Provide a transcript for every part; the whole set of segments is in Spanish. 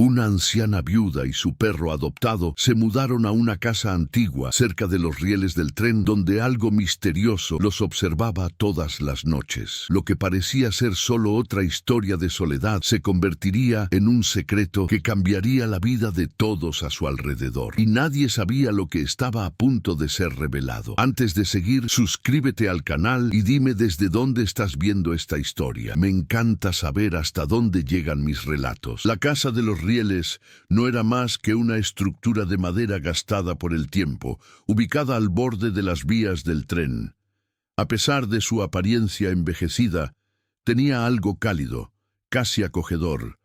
Una anciana viuda y su perro adoptado se mudaron a una casa antigua cerca de los rieles del tren donde algo misterioso los observaba todas las noches. Lo que parecía ser solo otra historia de soledad se convertiría en un secreto que cambiaría la vida de todos a su alrededor. Y nadie sabía lo que estaba a punto de ser revelado. Antes de seguir, suscríbete al canal y dime desde dónde estás viendo esta historia. Me encanta saber hasta dónde llegan mis relatos. La casa de los rieles no era más que una estructura de madera gastada por el tiempo, ubicada al borde de las vías del tren. A pesar de su apariencia envejecida, tenía algo cálido, casi acogedor.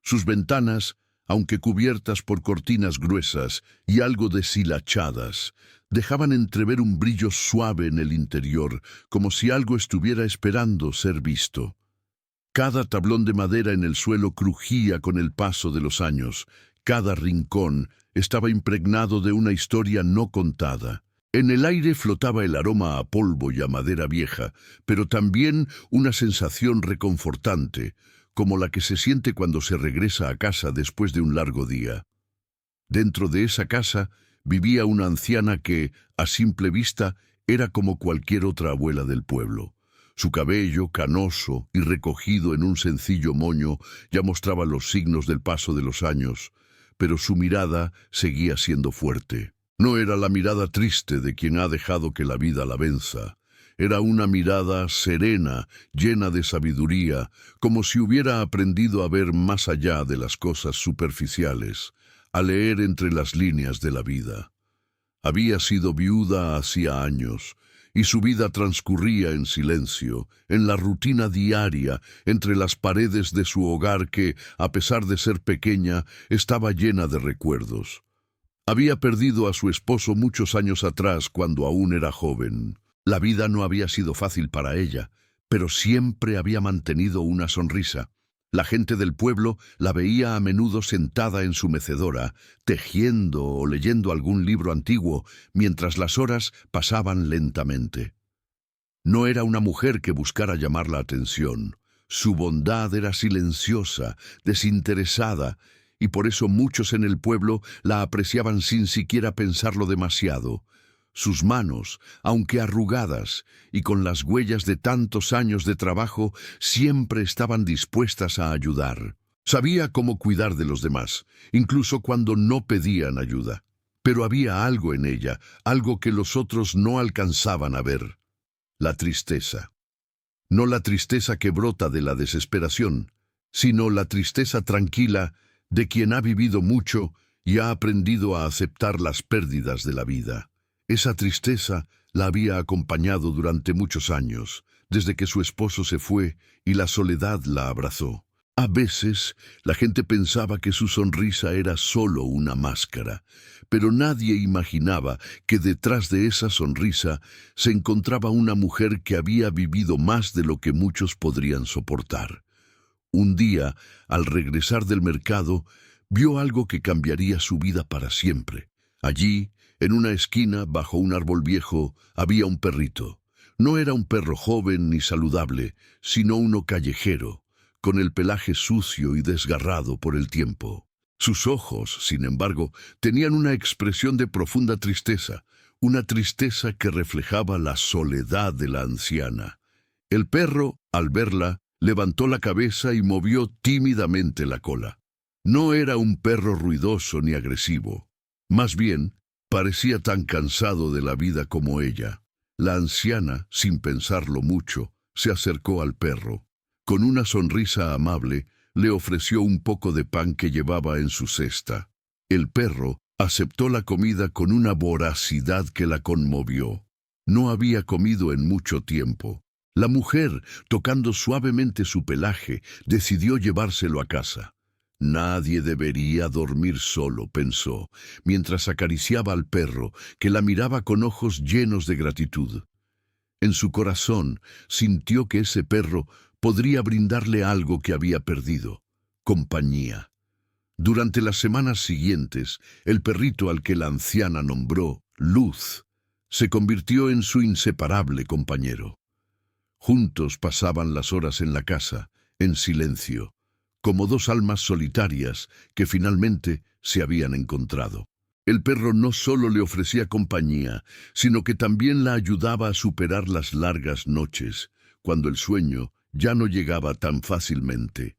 Sus ventanas, aunque cubiertas por cortinas gruesas y algo deshilachadas, dejaban entrever un brillo suave en el interior, como si algo estuviera esperando ser visto. Cada tablón de madera en el suelo crujía con el paso de los años. Cada rincón estaba impregnado de una historia no contada. En el aire flotaba el aroma a polvo y a madera vieja, pero también una sensación reconfortante, como la que se siente cuando se regresa a casa después de un largo día. Dentro de esa casa vivía una anciana que, a simple vista, era como cualquier otra abuela del pueblo. Su cabello, canoso y recogido en un sencillo moño, ya mostraba los signos del paso de los años, pero su mirada seguía siendo fuerte. No era la mirada triste de quien ha dejado que la vida la venza. Era una mirada serena, llena de sabiduría, como si hubiera aprendido a ver más allá de las cosas superficiales, a leer entre las líneas de la vida. Había sido viuda hacía años, y su vida transcurría en silencio, en la rutina diaria, entre las paredes de su hogar que, a pesar de ser pequeña, estaba llena de recuerdos. Había perdido a su esposo muchos años atrás cuando aún era joven. La vida no había sido fácil para ella, pero siempre había mantenido una sonrisa. La gente del pueblo la veía a menudo sentada en su mecedora, tejiendo o leyendo algún libro antiguo, mientras las horas pasaban lentamente. No era una mujer que buscara llamar la atención. Su bondad era silenciosa, desinteresada, y por eso muchos en el pueblo la apreciaban sin siquiera pensarlo demasiado. Sus manos, aunque arrugadas y con las huellas de tantos años de trabajo, siempre estaban dispuestas a ayudar. Sabía cómo cuidar de los demás, incluso cuando no pedían ayuda. Pero había algo en ella, algo que los otros no alcanzaban a ver: la tristeza. No la tristeza que brota de la desesperación, sino la tristeza tranquila de quien ha vivido mucho y ha aprendido a aceptar las pérdidas de la vida. Esa tristeza la había acompañado durante muchos años, desde que su esposo se fue y la soledad la abrazó. A veces, la gente pensaba que su sonrisa era solo una máscara, pero nadie imaginaba que detrás de esa sonrisa se encontraba una mujer que había vivido más de lo que muchos podrían soportar. Un día, al regresar del mercado, vio algo que cambiaría su vida para siempre. Allí, en una esquina, bajo un árbol viejo, había un perrito. No era un perro joven ni saludable, sino uno callejero, con el pelaje sucio y desgarrado por el tiempo. Sus ojos, sin embargo, tenían una expresión de profunda tristeza, una tristeza que reflejaba la soledad de la anciana. El perro, al verla, levantó la cabeza y movió tímidamente la cola. No era un perro ruidoso ni agresivo. Más bien, parecía tan cansado de la vida como ella. La anciana, sin pensarlo mucho, se acercó al perro. Con una sonrisa amable, le ofreció un poco de pan que llevaba en su cesta. El perro aceptó la comida con una voracidad que la conmovió. No había comido en mucho tiempo. La mujer, tocando suavemente su pelaje, decidió llevárselo a casa. Nadie debería dormir solo, pensó, mientras acariciaba al perro, que la miraba con ojos llenos de gratitud. En su corazón sintió que ese perro podría brindarle algo que había perdido: compañía. Durante las semanas siguientes, el perrito al que la anciana nombró Luz se convirtió en su inseparable compañero. Juntos pasaban las horas en la casa, en silencio, como dos almas solitarias que finalmente se habían encontrado. El perro no solo le ofrecía compañía, sino que también la ayudaba a superar las largas noches, cuando el sueño ya no llegaba tan fácilmente.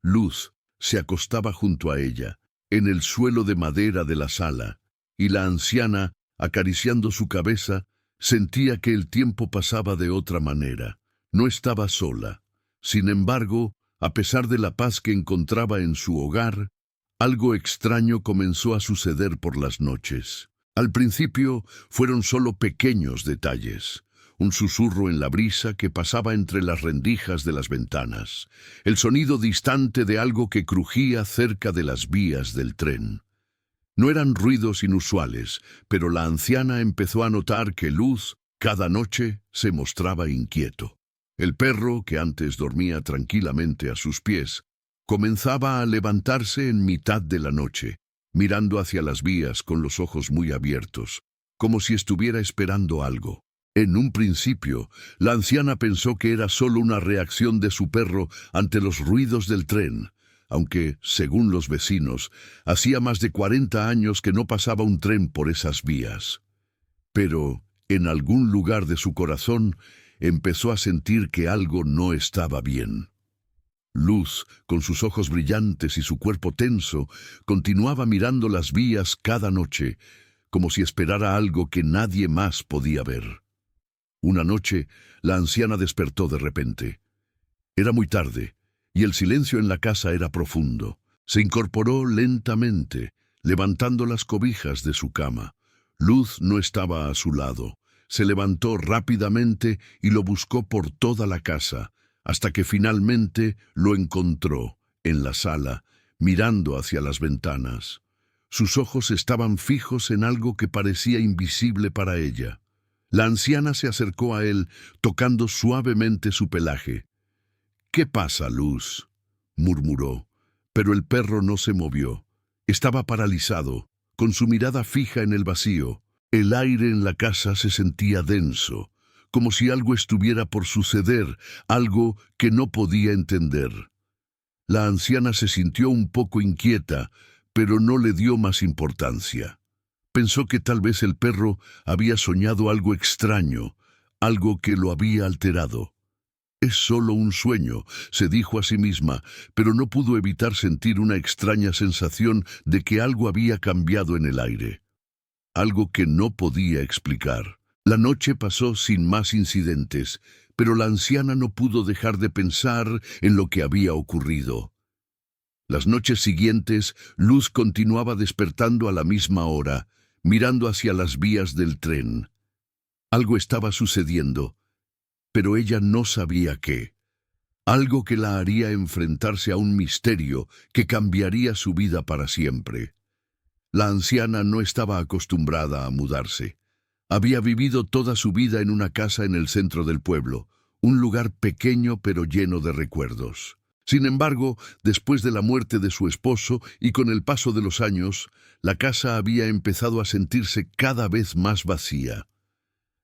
Luz se acostaba junto a ella, en el suelo de madera de la sala, y la anciana, acariciando su cabeza, sentía que el tiempo pasaba de otra manera. No estaba sola. Sin embargo, a pesar de la paz que encontraba en su hogar, algo extraño comenzó a suceder por las noches. Al principio fueron solo pequeños detalles. Un susurro en la brisa que pasaba entre las rendijas de las ventanas, el sonido distante de algo que crujía cerca de las vías del tren. No eran ruidos inusuales, pero la anciana empezó a notar que Luz, cada noche, se mostraba inquieto. El perro, que antes dormía tranquilamente a sus pies, comenzaba a levantarse en mitad de la noche, mirando hacia las vías con los ojos muy abiertos, como si estuviera esperando algo. En un principio, la anciana pensó que era solo una reacción de su perro ante los ruidos del tren, aunque, según los vecinos, hacía más de 40 años que no pasaba un tren por esas vías. Pero, en algún lugar de su corazón, empezó a sentir que algo no estaba bien. Luz, con sus ojos brillantes y su cuerpo tenso, continuaba mirando las vías cada noche, como si esperara algo que nadie más podía ver. Una noche, la anciana despertó de repente. Era muy tarde, y el silencio en la casa era profundo. Se incorporó lentamente, levantando las cobijas de su cama. Luz no estaba a su lado. Se levantó rápidamente y lo buscó por toda la casa, hasta que finalmente lo encontró en la sala, mirando hacia las ventanas. Sus ojos estaban fijos en algo que parecía invisible para ella. La anciana se acercó a él, tocando suavemente su pelaje. «¿Qué pasa, Luz?», murmuró, pero el perro no se movió. Estaba paralizado, con su mirada fija en el vacío. El aire en la casa se sentía denso, como si algo estuviera por suceder, algo que no podía entender. La anciana se sintió un poco inquieta, pero no le dio más importancia. Pensó que tal vez el perro había soñado algo extraño, algo que lo había alterado. «Es solo un sueño», se dijo a sí misma, pero no pudo evitar sentir una extraña sensación de que algo había cambiado en el aire. Algo que no podía explicar. La noche pasó sin más incidentes, pero la anciana no pudo dejar de pensar en lo que había ocurrido. Las noches siguientes, Luz continuaba despertando a la misma hora, mirando hacia las vías del tren. Algo estaba sucediendo, pero ella no sabía qué. Algo que la haría enfrentarse a un misterio que cambiaría su vida para siempre. La anciana no estaba acostumbrada a mudarse. Había vivido toda su vida en una casa en el centro del pueblo, un lugar pequeño pero lleno de recuerdos. Sin embargo, después de la muerte de su esposo y con el paso de los años, la casa había empezado a sentirse cada vez más vacía.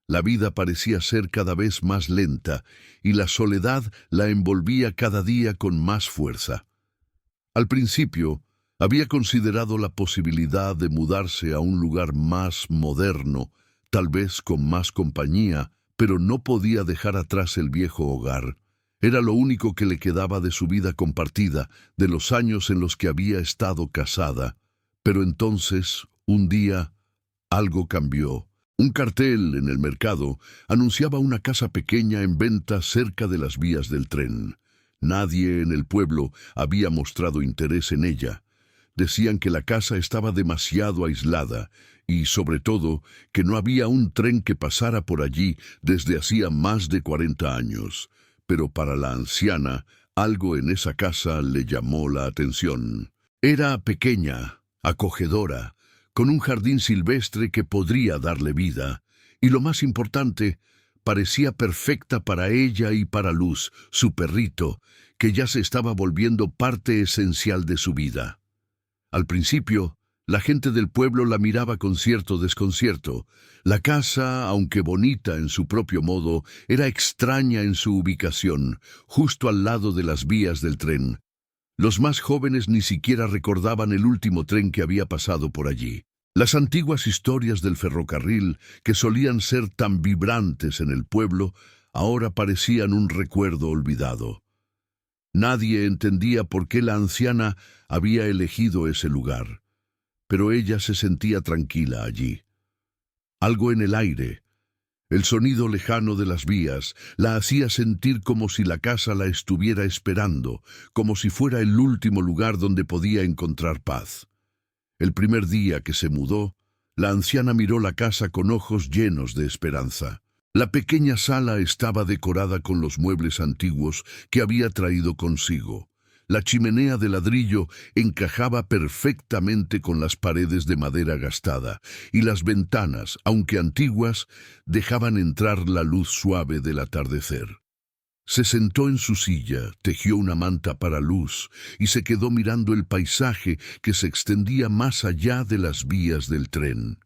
La vida parecía ser cada vez más lenta y la soledad la envolvía cada día con más fuerza. Al principio, había considerado la posibilidad de mudarse a un lugar más moderno, tal vez con más compañía, pero no podía dejar atrás el viejo hogar. Era lo único que le quedaba de su vida compartida, de los años en los que había estado casada. Pero entonces, un día, algo cambió. Un cartel en el mercado anunciaba una casa pequeña en venta cerca de las vías del tren. Nadie en el pueblo había mostrado interés en ella. Decían que la casa estaba demasiado aislada y, sobre todo, que no había un tren que pasara por allí desde hacía más de 40 años. Pero para la anciana, algo en esa casa le llamó la atención. Era pequeña, acogedora, con un jardín silvestre que podría darle vida, y lo más importante, parecía perfecta para ella y para Luz, su perrito, que ya se estaba volviendo parte esencial de su vida. Al principio, la gente del pueblo la miraba con cierto desconcierto. La casa, aunque bonita en su propio modo, era extraña en su ubicación, justo al lado de las vías del tren. Los más jóvenes ni siquiera recordaban el último tren que había pasado por allí. Las antiguas historias del ferrocarril, que solían ser tan vibrantes en el pueblo, ahora parecían un recuerdo olvidado. Nadie entendía por qué la anciana había elegido ese lugar, pero ella se sentía tranquila allí. Algo en el aire, el sonido lejano de las vías, la hacía sentir como si la casa la estuviera esperando, como si fuera el último lugar donde podía encontrar paz. El primer día que se mudó, la anciana miró la casa con ojos llenos de esperanza. La pequeña sala estaba decorada con los muebles antiguos que había traído consigo. La chimenea de ladrillo encajaba perfectamente con las paredes de madera gastada, y las ventanas, aunque antiguas, dejaban entrar la luz suave del atardecer. Se sentó en su silla, tejió una manta para luz y se quedó mirando el paisaje que se extendía más allá de las vías del tren.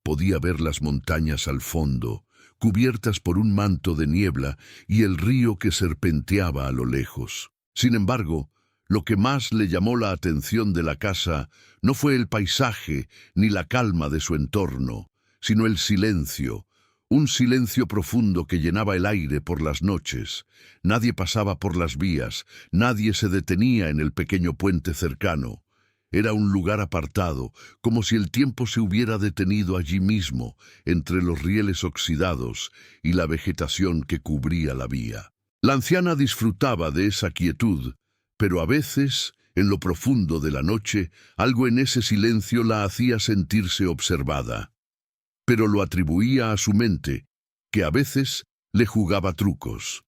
Podía ver las montañas al fondo, cubiertas por un manto de niebla, y el río que serpenteaba a lo lejos. Sin embargo, lo que más le llamó la atención de la casa no fue el paisaje ni la calma de su entorno, sino el silencio, un silencio profundo que llenaba el aire por las noches. Nadie pasaba por las vías, nadie se detenía en el pequeño puente cercano. Era un lugar apartado, como si el tiempo se hubiera detenido allí mismo, entre los rieles oxidados y la vegetación que cubría la vía. La anciana disfrutaba de esa quietud, pero a veces, en lo profundo de la noche, algo en ese silencio la hacía sentirse observada. Pero lo atribuía a su mente, que a veces le jugaba trucos.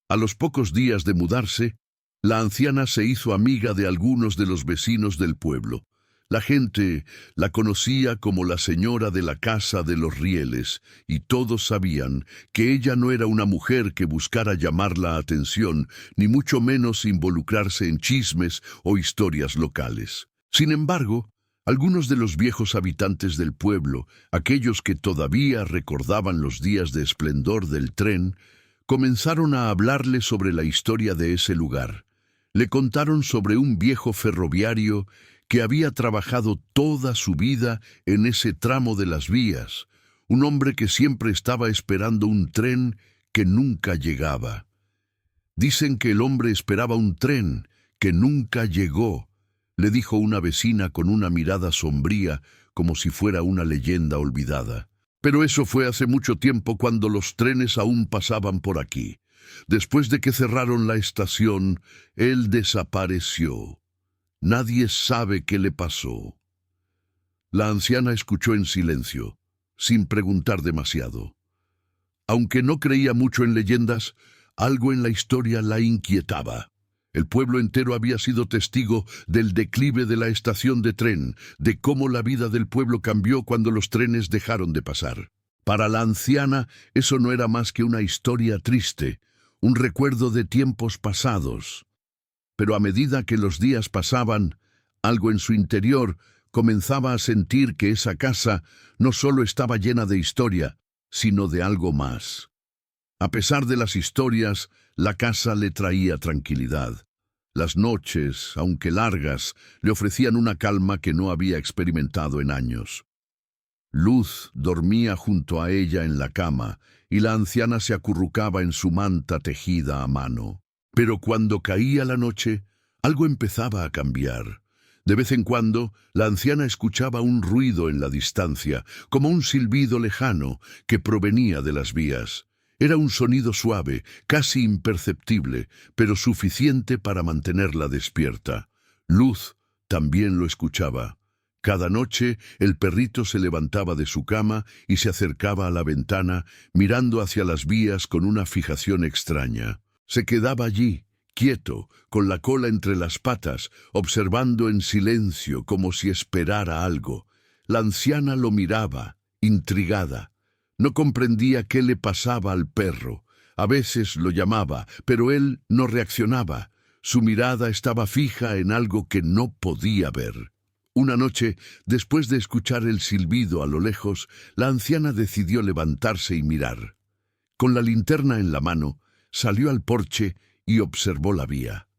A los pocos días de mudarse, la anciana se hizo amiga de algunos de los vecinos del pueblo. La gente la conocía como la señora de la casa de los rieles, y todos sabían que ella no era una mujer que buscara llamar la atención, ni mucho menos involucrarse en chismes o historias locales. Sin embargo, algunos de los viejos habitantes del pueblo, aquellos que todavía recordaban los días de esplendor del tren, comenzaron a hablarle sobre la historia de ese lugar. Le contaron sobre un viejo ferroviario que había trabajado toda su vida en ese tramo de las vías, un hombre que siempre estaba esperando un tren que nunca llegaba. Dicen que el hombre esperaba un tren que nunca llegó, le dijo una vecina con una mirada sombría, como si fuera una leyenda olvidada. Pero eso fue hace mucho tiempo, cuando los trenes aún pasaban por aquí. Después de que cerraron la estación, él desapareció. Nadie sabe qué le pasó. La anciana escuchó en silencio, sin preguntar demasiado. Aunque no creía mucho en leyendas, algo en la historia la inquietaba. El pueblo entero había sido testigo del declive de la estación de tren, de cómo la vida del pueblo cambió cuando los trenes dejaron de pasar. Para la anciana, eso no era más que una historia triste, un recuerdo de tiempos pasados. Pero a medida que los días pasaban, algo en su interior comenzaba a sentir que esa casa no solo estaba llena de historia, sino de algo más. A pesar de las historias, la casa le traía tranquilidad. Las noches, aunque largas, le ofrecían una calma que no había experimentado en años. Luz dormía junto a ella en la cama, y la anciana se acurrucaba en su manta tejida a mano. Pero cuando caía la noche, algo empezaba a cambiar. De vez en cuando, la anciana escuchaba un ruido en la distancia, como un silbido lejano que provenía de las vías. Era un sonido suave, casi imperceptible, pero suficiente para mantenerla despierta. Luz también lo escuchaba. Cada noche el perrito se levantaba de su cama y se acercaba a la ventana, mirando hacia las vías con una fijación extraña. Se quedaba allí, quieto, con la cola entre las patas, observando en silencio como si esperara algo. La anciana lo miraba, intrigada. No comprendía qué le pasaba al perro. A veces lo llamaba, pero él no reaccionaba. Su mirada estaba fija en algo que no podía ver. Una noche, después de escuchar el silbido a lo lejos, la anciana decidió levantarse y mirar. Con la linterna en la mano, salió al porche y observó la vía.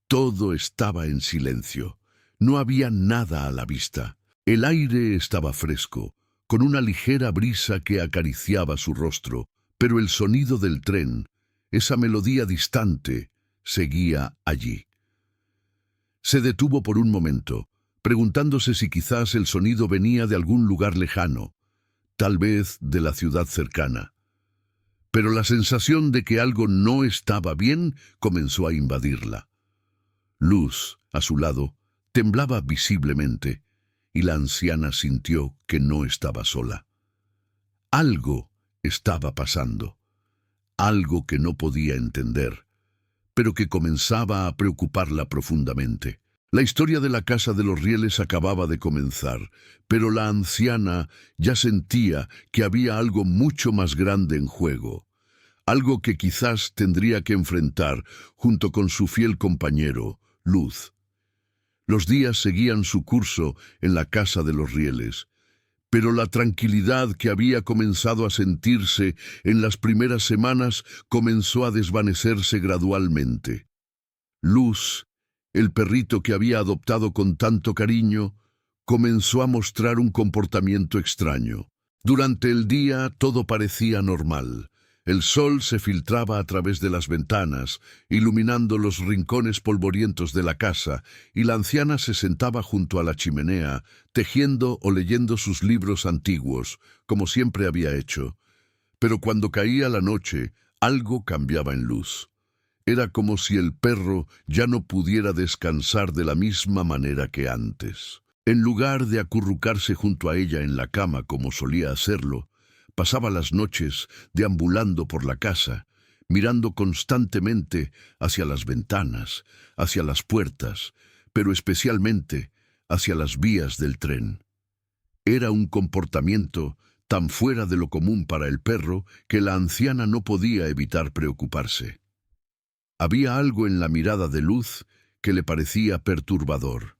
Todo estaba en silencio. No había nada a la vista. El aire estaba fresco, con una ligera brisa que acariciaba su rostro, pero el sonido del tren, esa melodía distante, seguía allí. Se detuvo por un momento, preguntándose si quizás el sonido venía de algún lugar lejano, tal vez de la ciudad cercana. Pero la sensación de que algo no estaba bien comenzó a invadirla. Luz, a su lado, temblaba visiblemente, y la anciana sintió que no estaba sola. Algo estaba pasando, algo que no podía entender, pero que comenzaba a preocuparla profundamente. La historia de la casa de los rieles acababa de comenzar, pero la anciana ya sentía que había algo mucho más grande en juego, algo que quizás tendría que enfrentar junto con su fiel compañero, Luz. Los días seguían su curso en la casa de los rieles, pero la tranquilidad que había comenzado a sentirse en las primeras semanas comenzó a desvanecerse gradualmente. Luz, el perrito que había adoptado con tanto cariño, comenzó a mostrar un comportamiento extraño. Durante el día todo parecía normal. El sol se filtraba a través de las ventanas, iluminando los rincones polvorientos de la casa, y la anciana se sentaba junto a la chimenea, tejiendo o leyendo sus libros antiguos, como siempre había hecho. Pero cuando caía la noche, algo cambiaba en Luz. Era como si el perro ya no pudiera descansar de la misma manera que antes. En lugar de acurrucarse junto a ella en la cama como solía hacerlo, pasaba las noches deambulando por la casa, mirando constantemente hacia las ventanas, hacia las puertas, pero especialmente hacia las vías del tren. Era un comportamiento tan fuera de lo común para el perro que la anciana no podía evitar preocuparse. Había algo en la mirada de Luz que le parecía perturbador.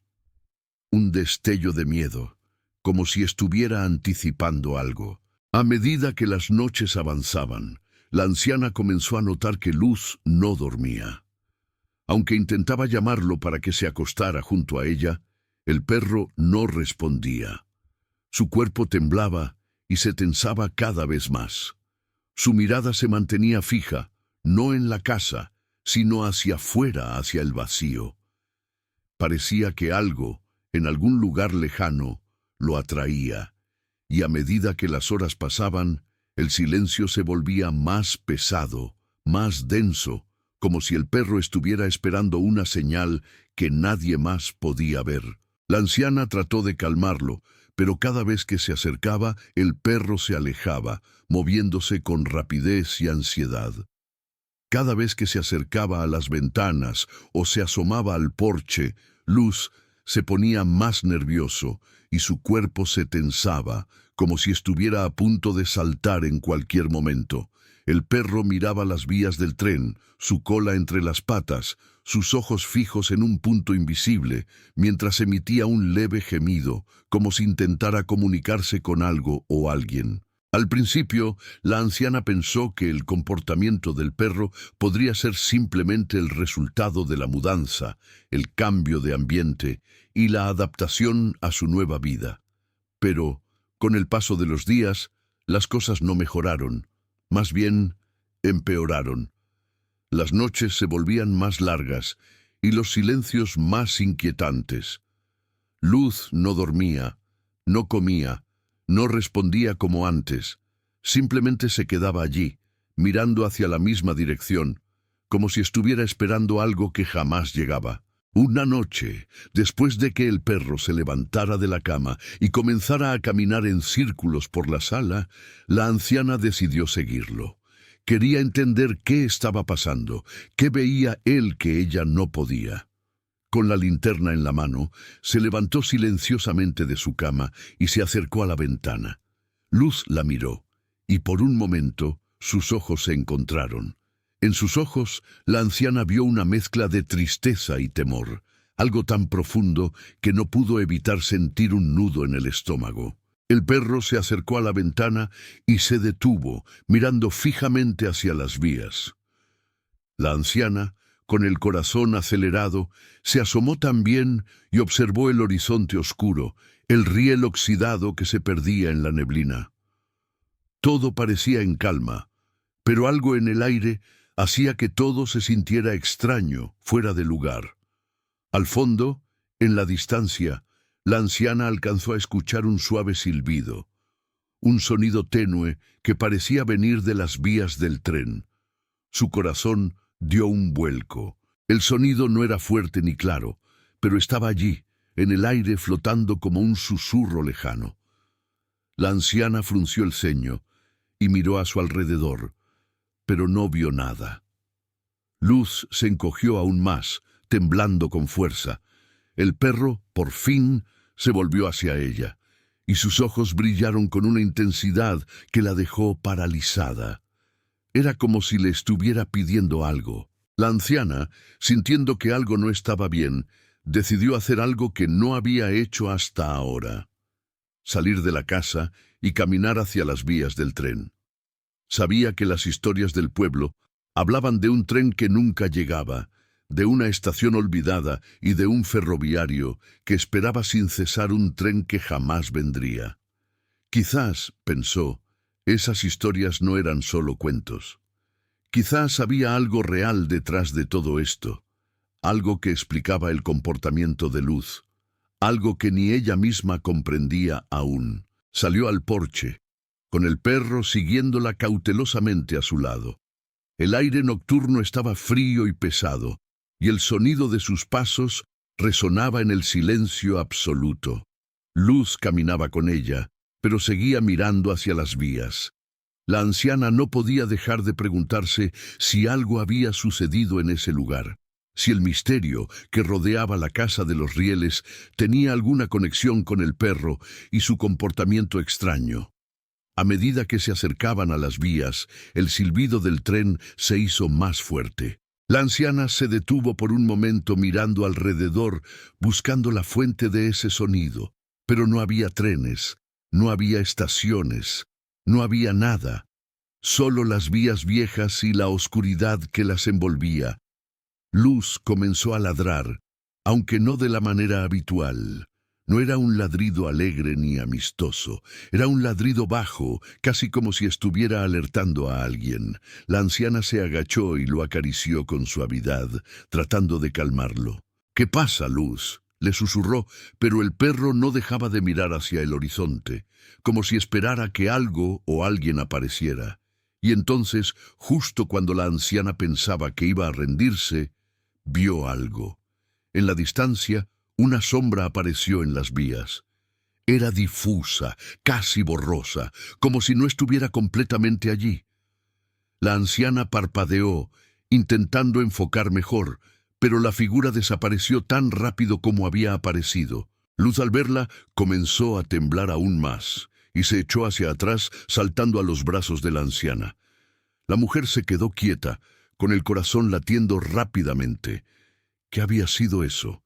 Un destello de miedo, como si estuviera anticipando algo. A medida que las noches avanzaban, la anciana comenzó a notar que Luz no dormía. Aunque intentaba llamarlo para que se acostara junto a ella, el perro no respondía. Su cuerpo temblaba y se tensaba cada vez más. Su mirada se mantenía fija, no en la casa, sino hacia afuera, hacia el vacío. Parecía que algo, en algún lugar lejano, lo atraía. Y a medida que las horas pasaban, el silencio se volvía más pesado, más denso, como si el perro estuviera esperando una señal que nadie más podía ver. La anciana trató de calmarlo, pero cada vez que se acercaba, el perro se alejaba, moviéndose con rapidez y ansiedad. Cada vez que se acercaba a las ventanas o se asomaba al porche, Luz se ponía más nervioso y su cuerpo se tensaba, como si estuviera a punto de saltar en cualquier momento. El perro miraba las vías del tren, su cola entre las patas, sus ojos fijos en un punto invisible, mientras emitía un leve gemido, como si intentara comunicarse con algo o alguien. Al principio, la anciana pensó que el comportamiento del perro podría ser simplemente el resultado de la mudanza, el cambio de ambiente y la adaptación a su nueva vida. Pero, con el paso de los días, las cosas no mejoraron, más bien empeoraron. Las noches se volvían más largas y los silencios más inquietantes. Luz no dormía, no comía, no respondía como antes. Simplemente se quedaba allí, mirando hacia la misma dirección, como si estuviera esperando algo que jamás llegaba. Una noche, después de que el perro se levantara de la cama y comenzara a caminar en círculos por la sala, la anciana decidió seguirlo. Quería entender qué estaba pasando, qué veía él que ella no podía. Con la linterna en la mano, se levantó silenciosamente de su cama y se acercó a la ventana. Luz la miró, y por un momento sus ojos se encontraron. En sus ojos, la anciana vio una mezcla de tristeza y temor, algo tan profundo que no pudo evitar sentir un nudo en el estómago. El perro se acercó a la ventana y se detuvo, mirando fijamente hacia las vías. La anciana, con el corazón acelerado, se asomó también y observó el horizonte oscuro, el riel oxidado que se perdía en la neblina. Todo parecía en calma, pero algo en el aire hacía que todo se sintiera extraño, fuera de lugar. Al fondo, en la distancia, la anciana alcanzó a escuchar un suave silbido, un sonido tenue que parecía venir de las vías del tren. Su corazón dio un vuelco. El sonido no era fuerte ni claro, pero estaba allí, en el aire flotando como un susurro lejano. La anciana frunció el ceño y miró a su alrededor, pero no vio nada. Luz se encogió aún más, temblando con fuerza. El perro, por fin, se volvió hacia ella, y sus ojos brillaron con una intensidad que la dejó paralizada. Era como si le estuviera pidiendo algo. La anciana, sintiendo que algo no estaba bien, decidió hacer algo que no había hecho hasta ahora: salir de la casa y caminar hacia las vías del tren. Sabía que las historias del pueblo hablaban de un tren que nunca llegaba, de una estación olvidada y de un ferroviario que esperaba sin cesar un tren que jamás vendría. Quizás, pensó, esas historias no eran solo cuentos. Quizás había algo real detrás de todo esto, algo que explicaba el comportamiento de Luz, algo que ni ella misma comprendía aún. Salió al porche, con el perro siguiéndola cautelosamente a su lado. El aire nocturno estaba frío y pesado, y el sonido de sus pasos resonaba en el silencio absoluto. Luz caminaba con ella, pero seguía mirando hacia las vías. La anciana no podía dejar de preguntarse si algo había sucedido en ese lugar, si el misterio que rodeaba la casa de los rieles tenía alguna conexión con el perro y su comportamiento extraño. A medida que se acercaban a las vías, el silbido del tren se hizo más fuerte. La anciana se detuvo por un momento mirando alrededor, buscando la fuente de ese sonido, pero no había trenes, no había estaciones, no había nada, solo las vías viejas y la oscuridad que las envolvía. Luz comenzó a ladrar, aunque no de la manera habitual. No era un ladrido alegre ni amistoso, era un ladrido bajo, casi como si estuviera alertando a alguien. La anciana se agachó y lo acarició con suavidad, tratando de calmarlo. «¿Qué pasa, Luz?», le susurró, pero el perro no dejaba de mirar hacia el horizonte, como si esperara que algo o alguien apareciera. Y entonces, justo cuando la anciana pensaba que iba a rendirse, vio algo. En la distancia, una sombra apareció en las vías. Era difusa, casi borrosa, como si no estuviera completamente allí. La anciana parpadeó, intentando enfocar mejor, pero la figura desapareció tan rápido como había aparecido. Luz, al verla, comenzó a temblar aún más, y se echó hacia atrás, saltando a los brazos de la anciana. La mujer se quedó quieta, con el corazón latiendo rápidamente. ¿Qué había sido eso?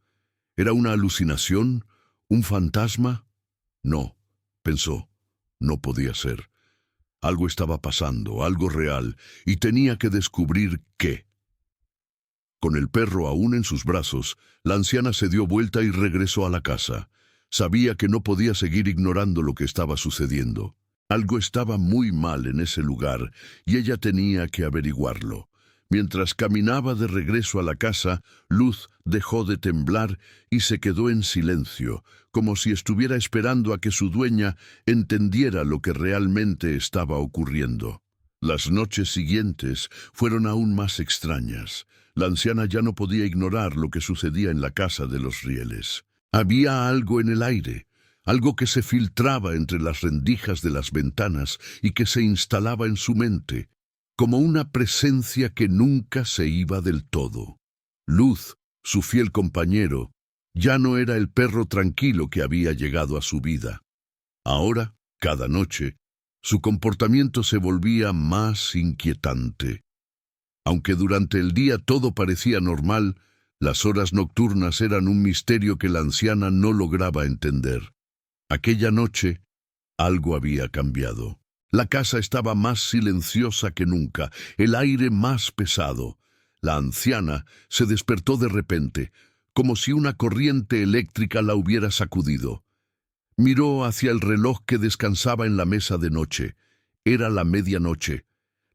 ¿Era una alucinación? ¿Un fantasma? No, pensó, no podía ser. Algo estaba pasando, algo real, y tenía que descubrir qué. Con el perro aún en sus brazos, la anciana se dio vuelta y regresó a la casa. Sabía que no podía seguir ignorando lo que estaba sucediendo. Algo estaba muy mal en ese lugar, y ella tenía que averiguarlo. Mientras caminaba de regreso a la casa, Luz dejó de temblar y se quedó en silencio, como si estuviera esperando a que su dueña entendiera lo que realmente estaba ocurriendo. Las noches siguientes fueron aún más extrañas. La anciana ya no podía ignorar lo que sucedía en la casa de los rieles. Había algo en el aire, algo que se filtraba entre las rendijas de las ventanas y que se instalaba en su mente, como una presencia que nunca se iba del todo. Luz, su fiel compañero, ya no era el perro tranquilo que había llegado a su vida. Ahora, cada noche, su comportamiento se volvía más inquietante. Aunque durante el día todo parecía normal, las horas nocturnas eran un misterio que la anciana no lograba entender. Aquella noche, algo había cambiado. La casa estaba más silenciosa que nunca, el aire más pesado. La anciana se despertó de repente, como si una corriente eléctrica la hubiera sacudido. Miró hacia el reloj que descansaba en la mesa de noche. Era la medianoche,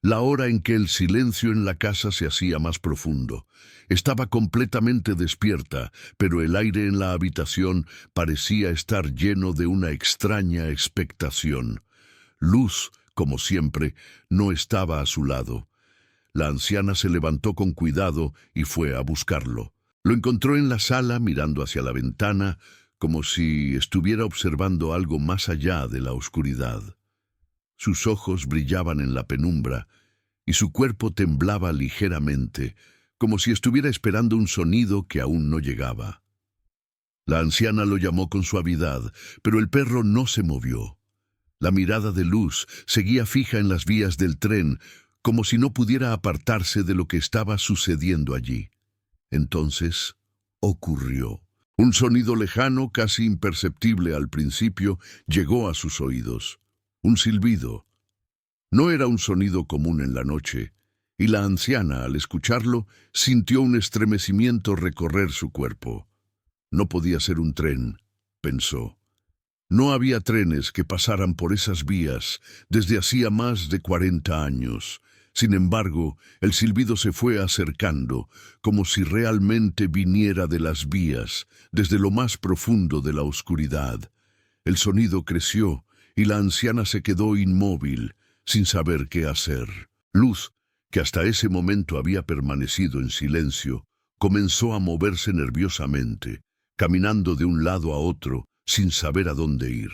la hora en que el silencio en la casa se hacía más profundo. Estaba completamente despierta, pero el aire en la habitación parecía estar lleno de una extraña expectación. Luz, como siempre, no estaba a su lado. La anciana se levantó con cuidado y fue a buscarlo. Lo encontró en la sala mirando hacia la ventana, como si estuviera observando algo más allá de la oscuridad. Sus ojos brillaban en la penumbra y su cuerpo temblaba ligeramente, como si estuviera esperando un sonido que aún no llegaba. La anciana lo llamó con suavidad, pero el perro no se movió. La mirada de Luz seguía fija en las vías del tren, como si no pudiera apartarse de lo que estaba sucediendo allí. Entonces, ocurrió. Un sonido lejano, casi imperceptible al principio, llegó a sus oídos. Un silbido. No era un sonido común en la noche, y la anciana, al escucharlo, sintió un estremecimiento recorrer su cuerpo. No podía ser un tren, pensó. No había trenes que pasaran por esas vías desde hacía más de 40 años. Sin embargo, el silbido se fue acercando, como si realmente viniera de las vías, desde lo más profundo de la oscuridad. El sonido creció, y la anciana se quedó inmóvil, sin saber qué hacer. Luz, que hasta ese momento había permanecido en silencio, comenzó a moverse nerviosamente, caminando de un lado a otro, sin saber a dónde ir.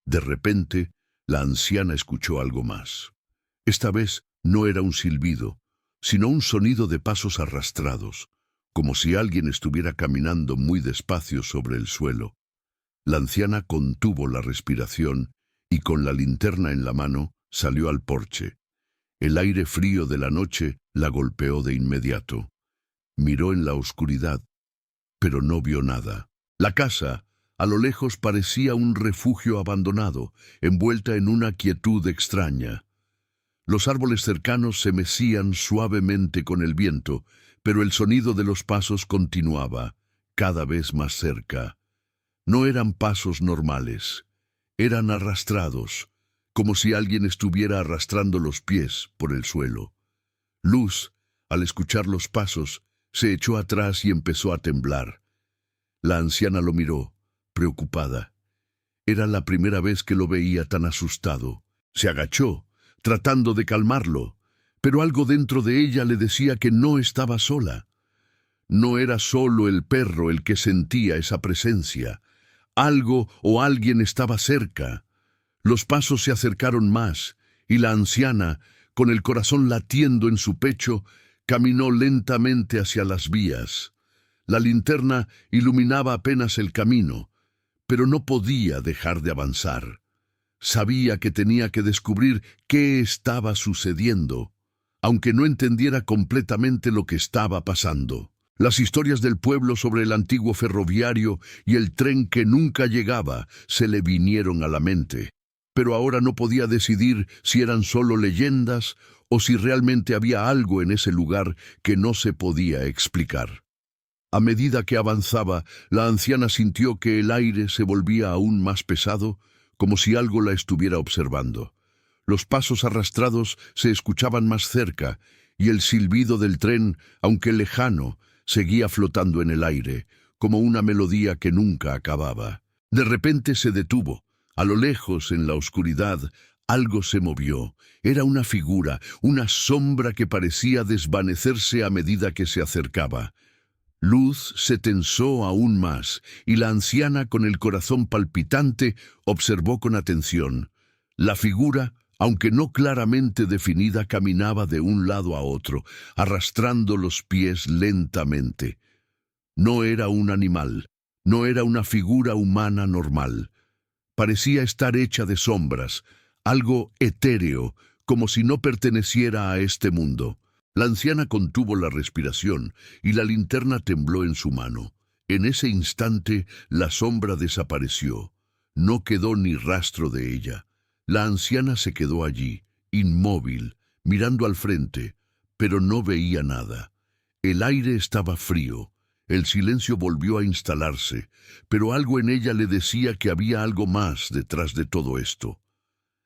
De repente, la anciana escuchó algo más. Esta vez no era un silbido, sino un sonido de pasos arrastrados, como si alguien estuviera caminando muy despacio sobre el suelo. La anciana contuvo la respiración y con la linterna en la mano salió al porche. El aire frío de la noche la golpeó de inmediato. Miró en la oscuridad, pero no vio nada. La casa, a lo lejos, parecía un refugio abandonado, envuelta en una quietud extraña. Los árboles cercanos se mecían suavemente con el viento, pero el sonido de los pasos continuaba, cada vez más cerca. No eran pasos normales, eran arrastrados, como si alguien estuviera arrastrando los pies por el suelo. Luz, al escuchar los pasos, se echó atrás y empezó a temblar. La anciana lo miró, preocupada. Era la primera vez que lo veía tan asustado. Se agachó, tratando de calmarlo, pero algo dentro de ella le decía que no estaba sola. No era solo el perro el que sentía esa presencia. Algo o alguien estaba cerca. Los pasos se acercaron más, y la anciana, con el corazón latiendo en su pecho, caminó lentamente hacia las vías. La linterna iluminaba apenas el camino, pero no podía dejar de avanzar. Sabía que tenía que descubrir qué estaba sucediendo, aunque no entendiera completamente lo que estaba pasando. Las historias del pueblo sobre el antiguo ferroviario y el tren que nunca llegaba se le vinieron a la mente, pero ahora no podía decidir si eran solo leyendas o si realmente había algo en ese lugar que no se podía explicar. A medida que avanzaba, la anciana sintió que el aire se volvía aún más pesado, como si algo la estuviera observando. Los pasos arrastrados se escuchaban más cerca, y el silbido del tren, aunque lejano, seguía flotando en el aire, como una melodía que nunca acababa. De repente se detuvo. A lo lejos, en la oscuridad, algo se movió. Era una figura, una sombra que parecía desvanecerse a medida que se acercaba. Luz se tensó aún más, y la anciana, con el corazón palpitante, observó con atención. La figura, aunque no claramente definida, caminaba de un lado a otro, arrastrando los pies lentamente. No era un animal, no era una figura humana normal. Parecía estar hecha de sombras, algo etéreo, como si no perteneciera a este mundo. La anciana contuvo la respiración y la linterna tembló en su mano. En ese instante, la sombra desapareció. No quedó ni rastro de ella. La anciana se quedó allí, inmóvil, mirando al frente, pero no veía nada. El aire estaba frío. El silencio volvió a instalarse, pero algo en ella le decía que había algo más detrás de todo esto.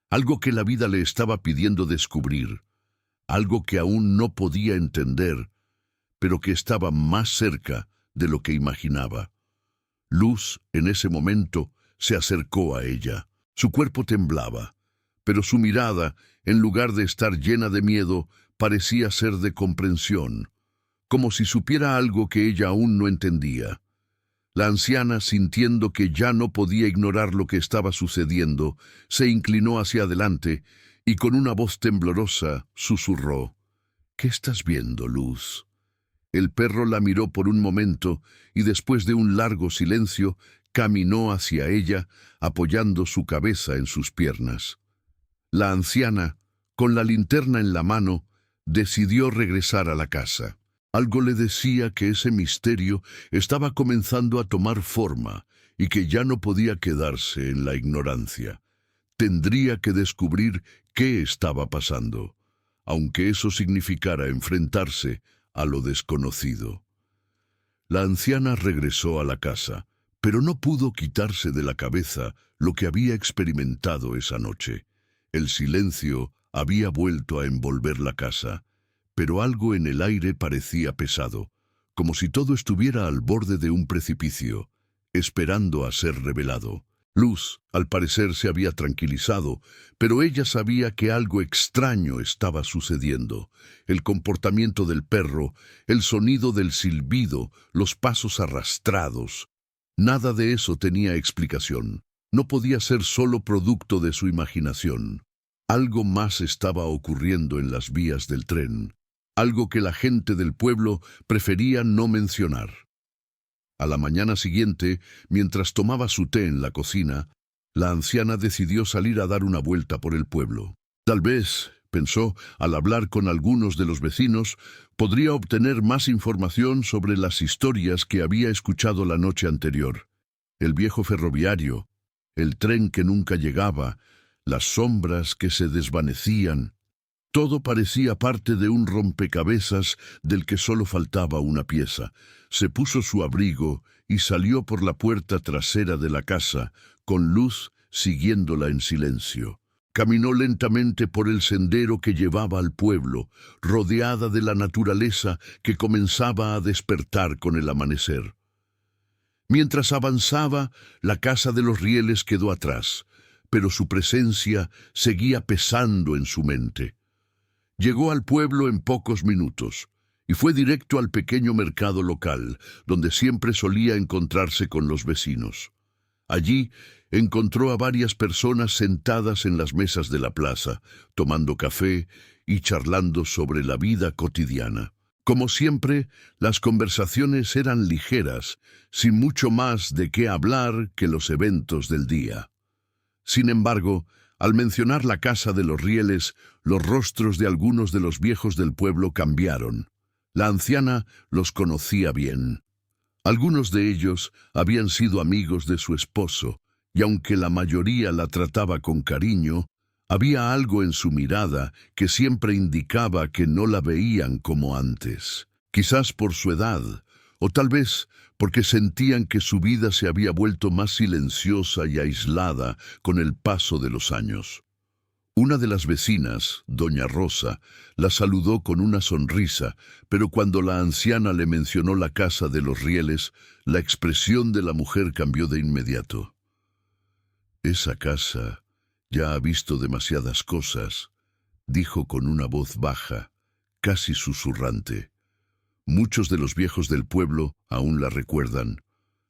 Algo que la vida le estaba pidiendo descubrir. Algo que aún no podía entender, pero que estaba más cerca de lo que imaginaba. Luz, en ese momento, se acercó a ella. Su cuerpo temblaba, pero su mirada, en lugar de estar llena de miedo, parecía ser de comprensión, como si supiera algo que ella aún no entendía. La anciana, sintiendo que ya no podía ignorar lo que estaba sucediendo, se inclinó hacia adelante y con una voz temblorosa susurró: «¿Qué estás viendo, Luz?». El perro la miró por un momento y después de un largo silencio caminó hacia ella, apoyando su cabeza en sus piernas. La anciana, con la linterna en la mano, decidió regresar a la casa. Algo le decía que ese misterio estaba comenzando a tomar forma y que ya no podía quedarse en la ignorancia. Tendría que descubrir qué estaba pasando, aunque eso significara enfrentarse a lo desconocido. La anciana regresó a la casa, pero no pudo quitarse de la cabeza lo que había experimentado esa noche. El silencio había vuelto a envolver la casa, pero algo en el aire parecía pesado, como si todo estuviera al borde de un precipicio, esperando a ser revelado. Luz, al parecer, se había tranquilizado, pero ella sabía que algo extraño estaba sucediendo. El comportamiento del perro, el sonido del silbido, los pasos arrastrados. Nada de eso tenía explicación. No podía ser solo producto de su imaginación. Algo más estaba ocurriendo en las vías del tren, algo que la gente del pueblo prefería no mencionar. A la mañana siguiente, mientras tomaba su té en la cocina, la anciana decidió salir a dar una vuelta por el pueblo. Tal vez, pensó, al hablar con algunos de los vecinos, podría obtener más información sobre las historias que había escuchado la noche anterior. El viejo ferroviario, el tren que nunca llegaba, las sombras que se desvanecían. Todo parecía parte de un rompecabezas del que solo faltaba una pieza. Se puso su abrigo y salió por la puerta trasera de la casa, con Luz siguiéndola en silencio. Caminó lentamente por el sendero que llevaba al pueblo, rodeada de la naturaleza que comenzaba a despertar con el amanecer. Mientras avanzaba, la casa de los rieles quedó atrás, pero su presencia seguía pesando en su mente. Llegó al pueblo en pocos minutos y fue directo al pequeño mercado local, donde siempre solía encontrarse con los vecinos. Allí encontró a varias personas sentadas en las mesas de la plaza, tomando café y charlando sobre la vida cotidiana. Como siempre, las conversaciones eran ligeras, sin mucho más de qué hablar que los eventos del día. Sin embargo, al mencionar la casa de los rieles, los rostros de algunos de los viejos del pueblo cambiaron. La anciana los conocía bien. Algunos de ellos habían sido amigos de su esposo, y aunque la mayoría la trataba con cariño, había algo en su mirada que siempre indicaba que no la veían como antes. Quizás por su edad, o tal vez porque sentían que su vida se había vuelto más silenciosa y aislada con el paso de los años. Una de las vecinas, doña Rosa, la saludó con una sonrisa, pero cuando la anciana le mencionó la casa de los rieles, la expresión de la mujer cambió de inmediato. «Esa casa ya ha visto demasiadas cosas», dijo con una voz baja, casi susurrante. Muchos de los viejos del pueblo aún la recuerdan,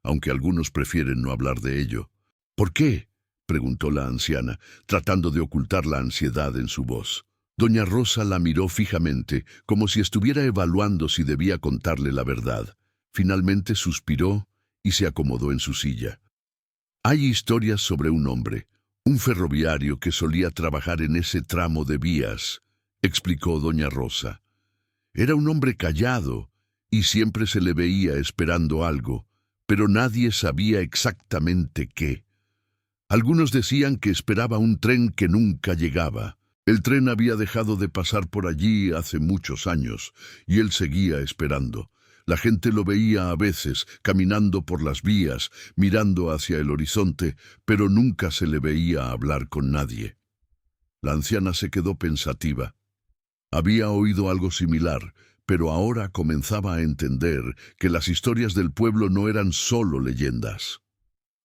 aunque algunos prefieren no hablar de ello. «¿Por qué?», preguntó la anciana, tratando de ocultar la ansiedad en su voz. Doña Rosa la miró fijamente, como si estuviera evaluando si debía contarle la verdad. Finalmente suspiró y se acomodó en su silla. «Hay historias sobre un hombre, un ferroviario que solía trabajar en ese tramo de vías», explicó doña Rosa. «Era un hombre callado y siempre se le veía esperando algo, pero nadie sabía exactamente qué. Algunos decían que esperaba un tren que nunca llegaba. El tren había dejado de pasar por allí hace muchos años, y él seguía esperando. La gente lo veía a veces, caminando por las vías, mirando hacia el horizonte, pero nunca se le veía hablar con nadie. La anciana se quedó pensativa. Había oído algo similar, pero ahora comenzaba a entender que las historias del pueblo no eran solo leyendas.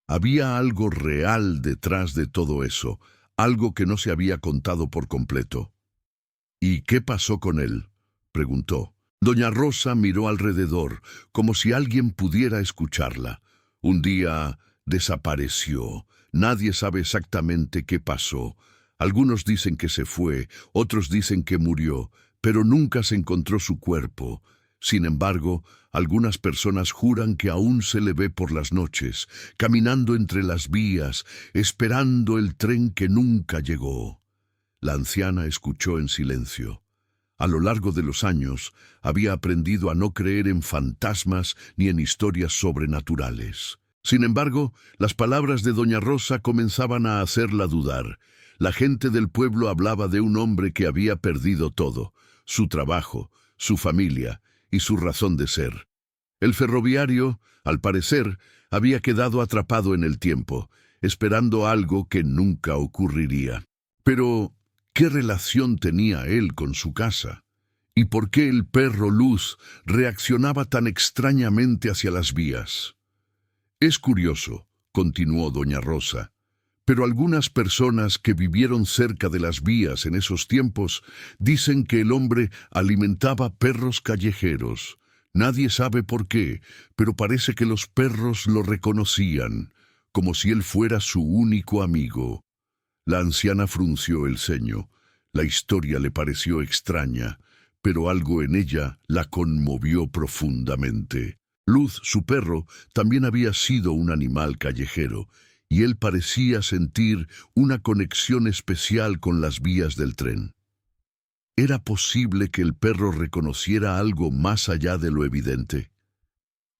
Había algo real detrás de todo eso, algo que no se había contado por completo. ¿Y qué pasó con él?, preguntó. Doña Rosa miró alrededor, como si alguien pudiera escucharla. Un día desapareció. Nadie sabe exactamente qué pasó. Algunos dicen que se fue, otros dicen que murió, pero nunca se encontró su cuerpo. Sin embargo, algunas personas juran que aún se le ve por las noches, caminando entre las vías, esperando el tren que nunca llegó. La anciana escuchó en silencio. A lo largo de los años, había aprendido a no creer en fantasmas ni en historias sobrenaturales. Sin embargo, las palabras de doña Rosa comenzaban a hacerla dudar. La gente del pueblo hablaba de un hombre que había perdido todo: su trabajo, su familia y su razón de ser. El ferroviario, al parecer, había quedado atrapado en el tiempo, esperando algo que nunca ocurriría. Pero, ¿qué relación tenía él con su casa? ¿Y por qué el perro Luz reaccionaba tan extrañamente hacia las vías? Es curioso, continuó doña Rosa, pero algunas personas que vivieron cerca de las vías en esos tiempos dicen que el hombre alimentaba perros callejeros. Nadie sabe por qué, pero parece que los perros lo reconocían, como si él fuera su único amigo. La anciana frunció el ceño. La historia le pareció extraña, pero algo en ella la conmovió profundamente. Luz, su perro, también había sido un animal callejero, y él parecía sentir una conexión especial con las vías del tren. ¿Era posible que el perro reconociera algo más allá de lo evidente?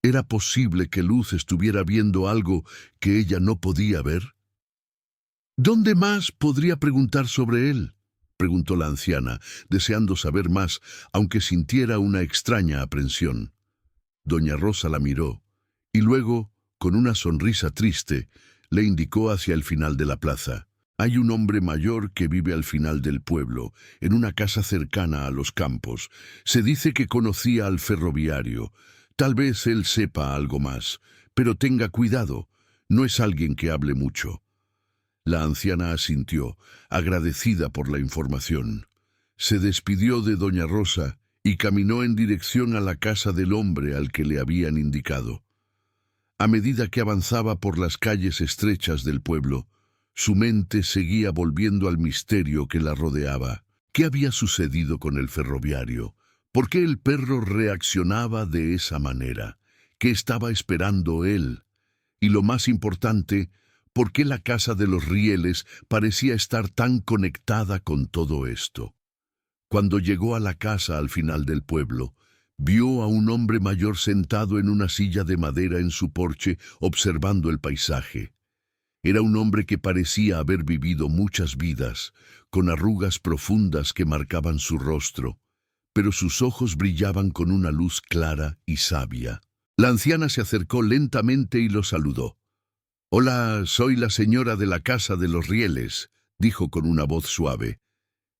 ¿Era posible que Luz estuviera viendo algo que ella no podía ver? ¿Dónde más podría preguntar sobre él?, preguntó la anciana, deseando saber más, aunque sintiera una extraña aprensión. Doña Rosa la miró, y luego, con una sonrisa triste, le indicó hacia el final de la plaza. Hay un hombre mayor que vive al final del pueblo, en una casa cercana a los campos. Se dice que conocía al ferroviario. Tal vez él sepa algo más, pero tenga cuidado, no es alguien que hable mucho. La anciana asintió, agradecida por la información. Se despidió de doña Rosa y caminó en dirección a la casa del hombre al que le habían indicado. A medida que avanzaba por las calles estrechas del pueblo, su mente seguía volviendo al misterio que la rodeaba. ¿Qué había sucedido con el ferroviario? ¿Por qué el perro reaccionaba de esa manera? ¿Qué estaba esperando él? Y lo más importante, ¿por qué la casa de los rieles parecía estar tan conectada con todo esto? Cuando llegó a la casa al final del pueblo, vio a un hombre mayor sentado en una silla de madera en su porche, observando el paisaje. Era un hombre que parecía haber vivido muchas vidas, con arrugas profundas que marcaban su rostro, pero sus ojos brillaban con una luz clara y sabia. La anciana se acercó lentamente y lo saludó. «Hola, soy la señora de la casa de los rieles», dijo con una voz suave.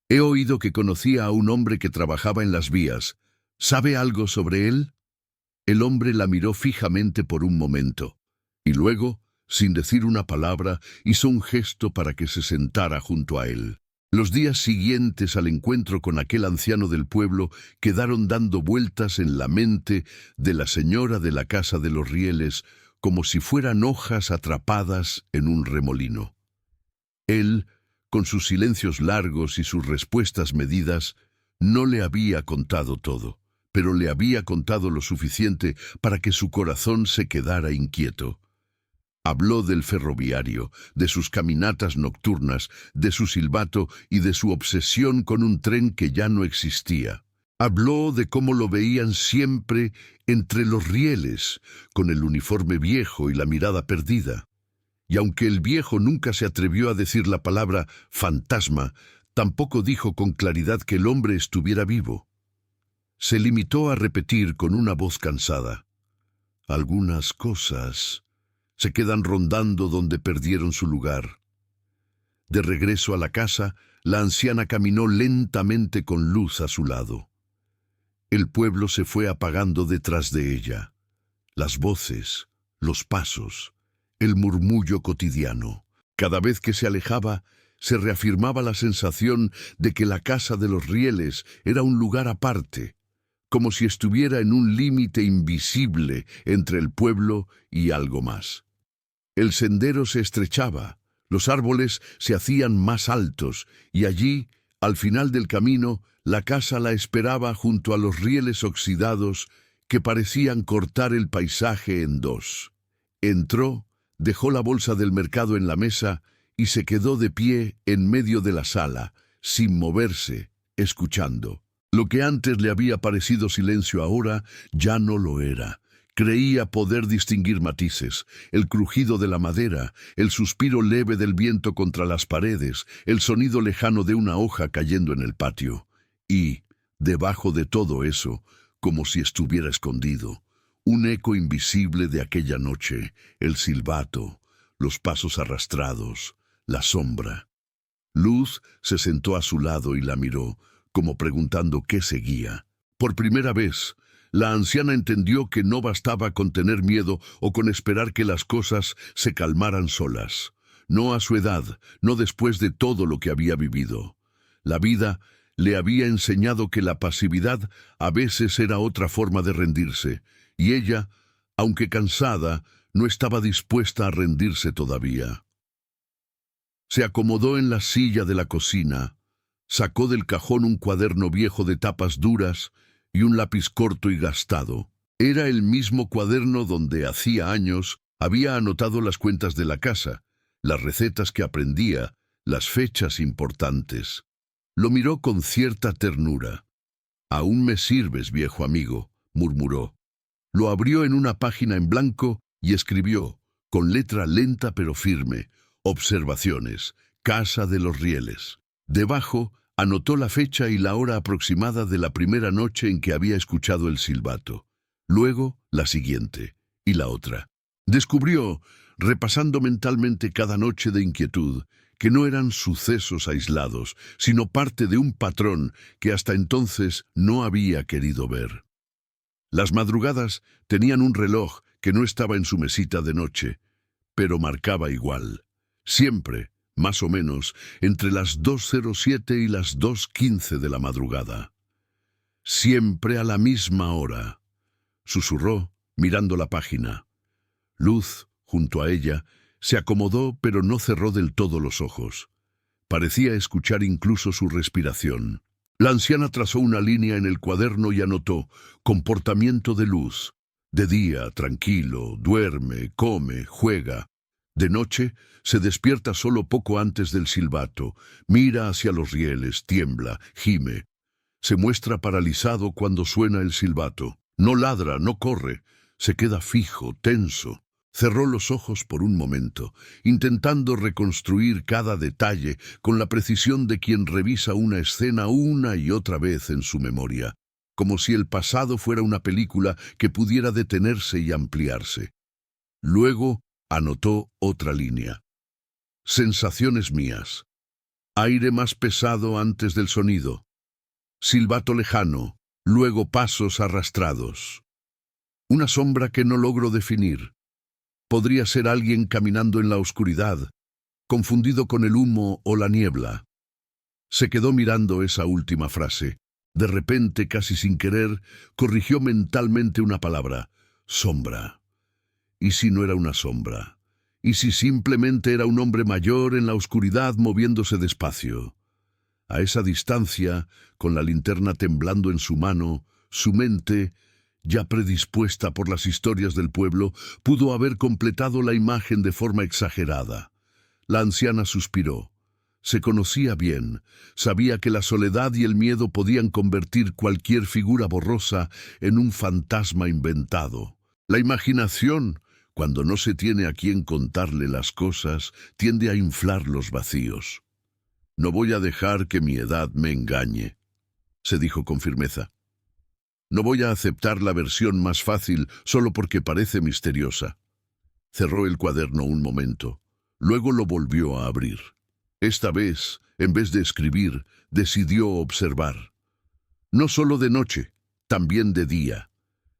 «He oído que conocía a un hombre que trabajaba en las vías. ¿Sabe algo sobre él?» El hombre la miró fijamente por un momento, y luego, sin decir una palabra, hizo un gesto para que se sentara junto a él. Los días siguientes al encuentro con aquel anciano del pueblo quedaron dando vueltas en la mente de la señora de la casa de los rieles, como si fueran hojas atrapadas en un remolino. Él, con sus silencios largos y sus respuestas medidas, no le había contado todo, pero le había contado lo suficiente para que su corazón se quedara inquieto. Habló del ferroviario, de sus caminatas nocturnas, de su silbato y de su obsesión con un tren que ya no existía. Habló de cómo lo veían siempre entre los rieles, con el uniforme viejo y la mirada perdida. Y aunque el viejo nunca se atrevió a decir la palabra fantasma, Tampoco dijo con claridad que el hombre estuviera vivo. Se limitó a repetir con una voz cansada: algunas cosas se quedan rondando donde perdieron su lugar. De regreso a la casa, la anciana caminó lentamente con Luz a su lado. El pueblo se fue apagando detrás de ella. Las voces, los pasos, el murmullo cotidiano. Cada vez que se alejaba, se reafirmaba la sensación de que la casa de los Rieles era un lugar aparte, como si estuviera en un límite invisible entre el pueblo y algo más. El sendero se estrechaba, los árboles se hacían más altos, y allí, al final del camino, la casa la esperaba junto a los rieles oxidados que parecían cortar el paisaje en dos. Entró, dejó la bolsa del mercado en la mesa y se quedó de pie en medio de la sala, sin moverse, escuchando. Lo que antes le había parecido silencio ahora ya no lo era. Creía poder distinguir matices: el crujido de la madera, el suspiro leve del viento contra las paredes, el sonido lejano de una hoja cayendo en el patio. Y, debajo de todo eso, como si estuviera escondido, un eco invisible de aquella noche, el silbato, los pasos arrastrados, la sombra. Luz se sentó a su lado y la miró, como preguntando qué seguía. Por primera vez, la anciana entendió que no bastaba con tener miedo o con esperar que las cosas se calmaran solas. No a su edad, no después de todo lo que había vivido. La vida le había enseñado que la pasividad a veces era otra forma de rendirse, y ella, aunque cansada, no estaba dispuesta a rendirse todavía. Se acomodó en la silla de la cocina, sacó del cajón un cuaderno viejo de tapas duras y un lápiz corto y gastado. Era el mismo cuaderno donde hacía años había anotado las cuentas de la casa, las recetas que aprendía, las fechas importantes. Lo miró con cierta ternura. «Aún me sirves, viejo amigo», murmuró. Lo abrió en una página en blanco y escribió, con letra lenta pero firme: «Observaciones, Casa de los Rieles». Debajo anotó la fecha y la hora aproximada de la primera noche en que había escuchado el silbato. Luego, la siguiente, y la otra. Descubrió, repasando mentalmente cada noche de inquietud, que no eran sucesos aislados, sino parte de un patrón que hasta entonces no había querido ver. Las madrugadas tenían un reloj que no estaba en su mesita de noche, pero marcaba igual, siempre, más o menos, entre las 2:07 y las 2:15 de la madrugada. «Siempre a la misma hora», susurró, mirando la página. Luz, junto a ella, se acomodó pero no cerró del todo los ojos. Parecía escuchar incluso su respiración. La anciana trazó una línea en el cuaderno y anotó: comportamiento de Luz. De día, tranquilo, duerme, come, juega. De noche, se despierta solo poco antes del silbato, mira hacia los rieles, tiembla, gime. Se muestra paralizado cuando suena el silbato. No ladra, no corre, se queda fijo, tenso. Cerró los ojos por un momento, intentando reconstruir cada detalle con la precisión de quien revisa una escena una y otra vez en su memoria, como si el pasado fuera una película que pudiera detenerse y ampliarse. Luego anotó otra línea. Sensaciones mías. Aire más pesado antes del sonido. Silbato lejano, luego pasos arrastrados. Una sombra que no logro definir. Podría ser alguien caminando en la oscuridad, confundido con el humo o la niebla. Se quedó mirando esa última frase. De repente, casi sin querer, corrigió mentalmente una palabra: sombra. ¿Y si no era una sombra? ¿Y si simplemente era un hombre mayor en la oscuridad moviéndose despacio? A esa distancia, con la linterna temblando en su mano, su mente, ya predispuesta por las historias del pueblo, pudo haber completado la imagen de forma exagerada. La anciana suspiró. Se conocía bien, sabía que la soledad y el miedo podían convertir cualquier figura borrosa en un fantasma inventado. La imaginación, cuando no se tiene a quien contarle las cosas, tiende a inflar los vacíos. No voy a dejar que mi edad me engañe, se dijo con firmeza. No voy a aceptar la versión más fácil solo porque parece misteriosa. Cerró el cuaderno un momento. Luego lo volvió a abrir. Esta vez, en vez de escribir, decidió observar. No solo de noche, también de día.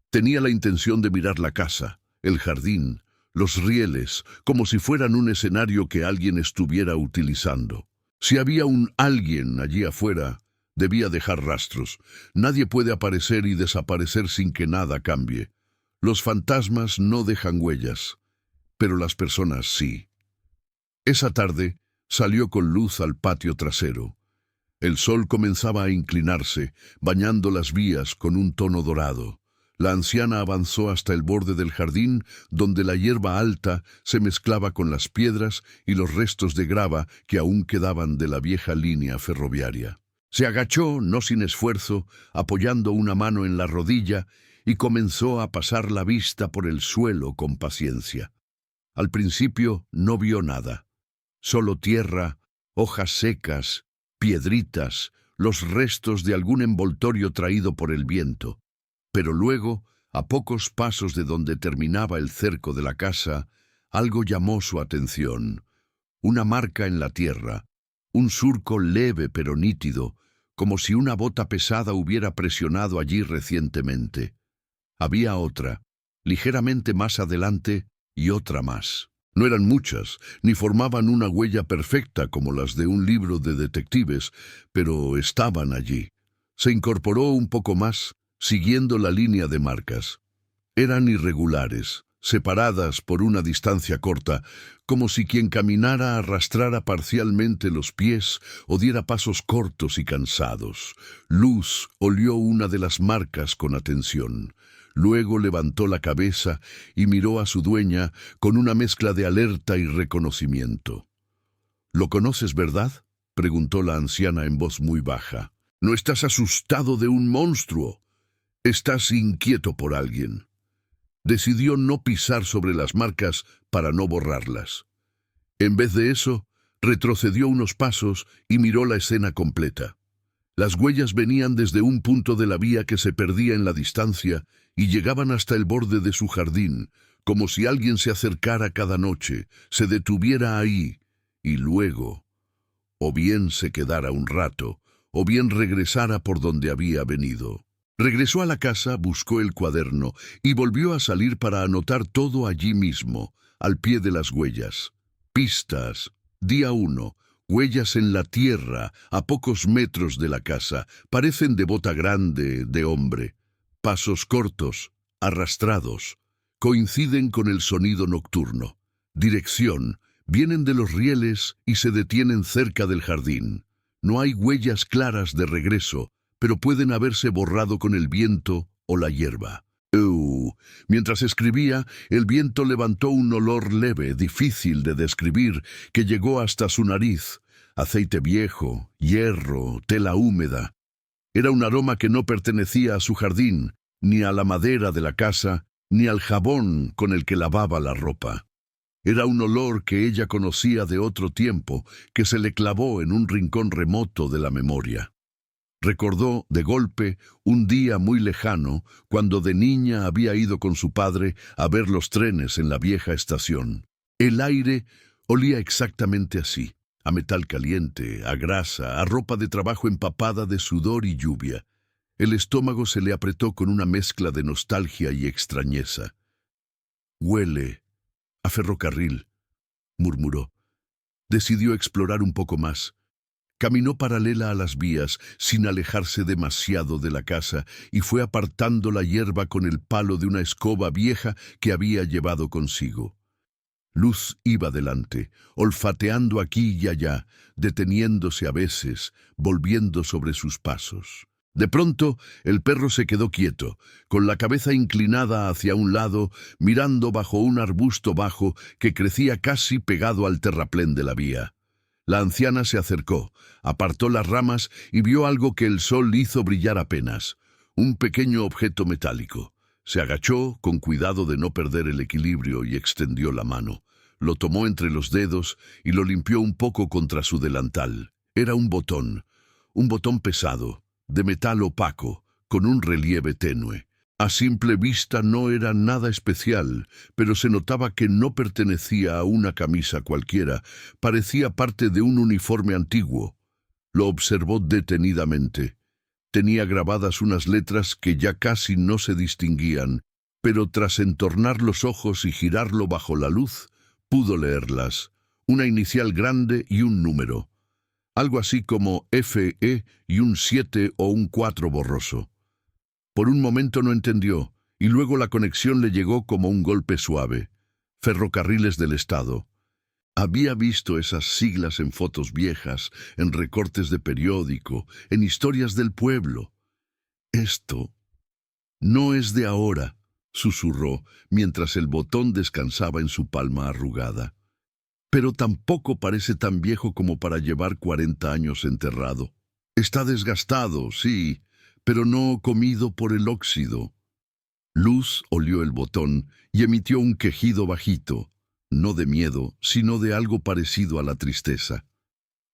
Tenía la intención de mirar la casa, el jardín, los rieles, como si fueran un escenario que alguien estuviera utilizando. Si había un alguien allí afuera, debía dejar rastros. Nadie puede aparecer y desaparecer sin que nada cambie. Los fantasmas no dejan huellas, pero las personas sí. Esa tarde salió con luz al patio trasero. El sol comenzaba a inclinarse, bañando las vías con un tono dorado. La anciana avanzó hasta el borde del jardín, donde la hierba alta se mezclaba con las piedras y los restos de grava que aún quedaban de la vieja línea ferroviaria. Se agachó, no sin esfuerzo, apoyando una mano en la rodilla, y comenzó a pasar la vista por el suelo con paciencia. Al principio no vio nada. Solo tierra, hojas secas, piedritas, los restos de algún envoltorio traído por el viento. Pero luego, a pocos pasos de donde terminaba el cerco de la casa, algo llamó su atención. Una marca en la tierra, un surco leve pero nítido, como si una bota pesada hubiera presionado allí recientemente. Había otra, ligeramente más adelante, y otra más. No eran muchas, ni formaban una huella perfecta como las de un libro de detectives, pero estaban allí. Se incorporó un poco más, siguiendo la línea de marcas. Eran irregulares, separadas por una distancia corta, como si quien caminara arrastrara parcialmente los pies o diera pasos cortos y cansados. Luz olió una de las marcas con atención. Luego levantó la cabeza y miró a su dueña con una mezcla de alerta y reconocimiento. «¿Lo conoces, verdad?», preguntó la anciana en voz muy baja. «No estás asustado de un monstruo. Estás inquieto por alguien». Decidió no pisar sobre las marcas para no borrarlas. En vez de eso, retrocedió unos pasos y miró la escena completa. Las huellas venían desde un punto de la vía que se perdía en la distancia y llegaban hasta el borde de su jardín, como si alguien se acercara cada noche, se detuviera ahí y luego, o bien se quedara un rato, o bien regresara por donde había venido. Regresó a la casa, buscó el cuaderno y volvió a salir para anotar todo allí mismo, al pie de las huellas. Pistas. Día 1. Huellas en la tierra, a pocos metros de la casa. Parecen de bota grande, de hombre. Pasos cortos, arrastrados. Coinciden con el sonido nocturno. Dirección. Vienen de los rieles y se detienen cerca del jardín. No hay huellas claras de regreso, pero pueden haberse borrado con el viento o la hierba. Mientras escribía, el viento levantó un olor leve, difícil de describir, que llegó hasta su nariz. Aceite viejo, hierro, tela húmeda. Era un aroma que no pertenecía a su jardín, ni a la madera de la casa, ni al jabón con el que lavaba la ropa. Era un olor que ella conocía de otro tiempo, que se le clavó en un rincón remoto de la memoria. Recordó, de golpe, un día muy lejano, cuando de niña había ido con su padre a ver los trenes en la vieja estación. El aire olía exactamente así, a metal caliente, a grasa, a ropa de trabajo empapada de sudor y lluvia. El estómago se le apretó con una mezcla de nostalgia y extrañeza. «Huele a ferrocarril», murmuró. Decidió explorar un poco más. Caminó paralela a las vías, sin alejarse demasiado de la casa, y fue apartando la hierba con el palo de una escoba vieja que había llevado consigo. Luz iba delante, olfateando aquí y allá, deteniéndose a veces, volviendo sobre sus pasos. De pronto, el perro se quedó quieto, con la cabeza inclinada hacia un lado, mirando bajo un arbusto bajo que crecía casi pegado al terraplén de la vía. La anciana se acercó, apartó las ramas y vio algo que el sol hizo brillar apenas, un pequeño objeto metálico. Se agachó, con cuidado de no perder el equilibrio, y extendió la mano. Lo tomó entre los dedos y lo limpió un poco contra su delantal. Era un botón pesado, de metal opaco, con un relieve tenue. A simple vista no era nada especial, pero se notaba que no pertenecía a una camisa cualquiera, parecía parte de un uniforme antiguo. Lo observó detenidamente. Tenía grabadas unas letras que ya casi no se distinguían, pero tras entornar los ojos y girarlo bajo la luz, pudo leerlas. Una inicial grande y un número. Algo así como FE y un 7 o un 4 borroso. Por un momento no entendió, y luego la conexión le llegó como un golpe suave. Ferrocarriles del Estado. Había visto esas siglas en fotos viejas, en recortes de periódico, en historias del pueblo. Esto no es de ahora, susurró, mientras el botón descansaba en su palma arrugada. Pero tampoco parece tan viejo como para llevar 40 años enterrado. Está desgastado, sí, pero no comido por el óxido. Luz olió el botón y emitió un quejido bajito, no de miedo, sino de algo parecido a la tristeza.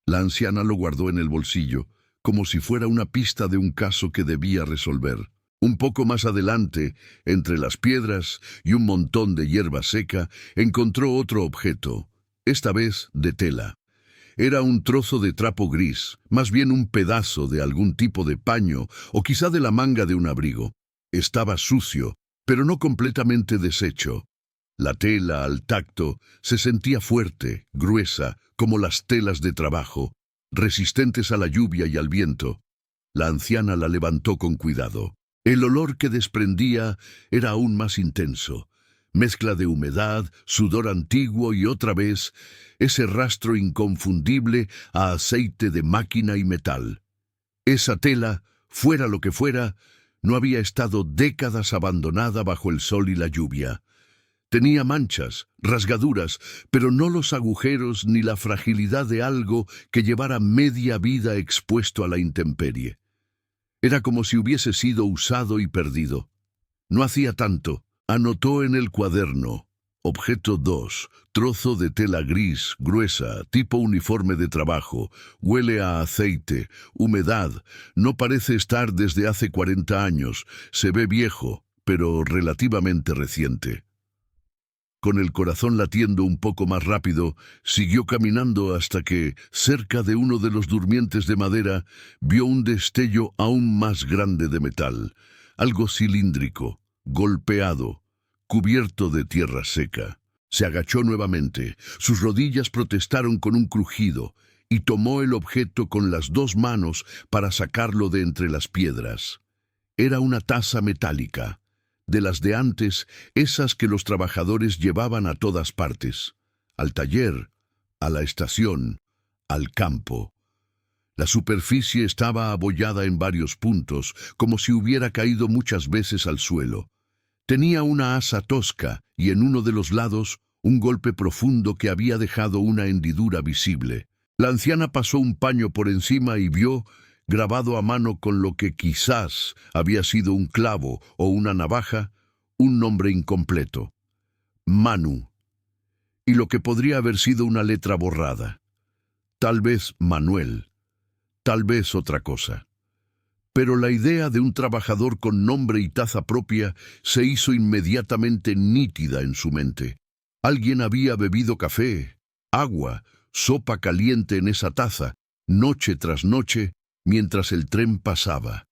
La anciana lo guardó en el bolsillo, como si fuera una pista de un caso que debía resolver. Un poco más adelante, entre las piedras y un montón de hierba seca, encontró otro objeto, esta vez de tela. Era un trozo de trapo gris, más bien un pedazo de algún tipo de paño o quizá de la manga de un abrigo. Estaba sucio, pero no completamente deshecho. La tela, al tacto, se sentía fuerte, gruesa, como las telas de trabajo, resistentes a la lluvia y al viento. La anciana la levantó con cuidado. El olor que desprendía era aún más intenso. Mezcla de humedad, sudor antiguo y otra vez ese rastro inconfundible a aceite de máquina y metal. Esa tela, fuera lo que fuera, no había estado décadas abandonada bajo el sol y la lluvia. Tenía manchas, rasgaduras, pero no los agujeros ni la fragilidad de algo que llevara media vida expuesto a la intemperie. Era como si hubiese sido usado y perdido. No hacía tanto. Anotó en el cuaderno, objeto 2, trozo de tela gris, gruesa, tipo uniforme de trabajo, huele a aceite, humedad, no parece estar desde hace 40 años, se ve viejo, pero relativamente reciente. Con el corazón latiendo un poco más rápido, siguió caminando hasta que, cerca de uno de los durmientes de madera, vio un destello aún más grande de metal, algo cilíndrico, golpeado, cubierto de tierra seca. Se agachó nuevamente, sus rodillas protestaron con un crujido, y tomó el objeto con las 2 manos para sacarlo de entre las piedras. Era una taza metálica, de las de antes, esas que los trabajadores llevaban a todas partes, al taller, a la estación, al campo. La superficie estaba abollada en varios puntos, como si hubiera caído muchas veces al suelo. Tenía una asa tosca y en uno de los lados un golpe profundo que había dejado una hendidura visible. La anciana pasó un paño por encima y vio, grabado a mano con lo que quizás había sido un clavo o una navaja, un nombre incompleto. Manu. Y lo que podría haber sido una letra borrada. Tal vez Manuel. Tal vez otra cosa. Pero la idea de un trabajador con nombre y taza propia se hizo inmediatamente nítida en su mente. Alguien había bebido café, agua, sopa caliente en esa taza, noche tras noche, mientras el tren pasaba.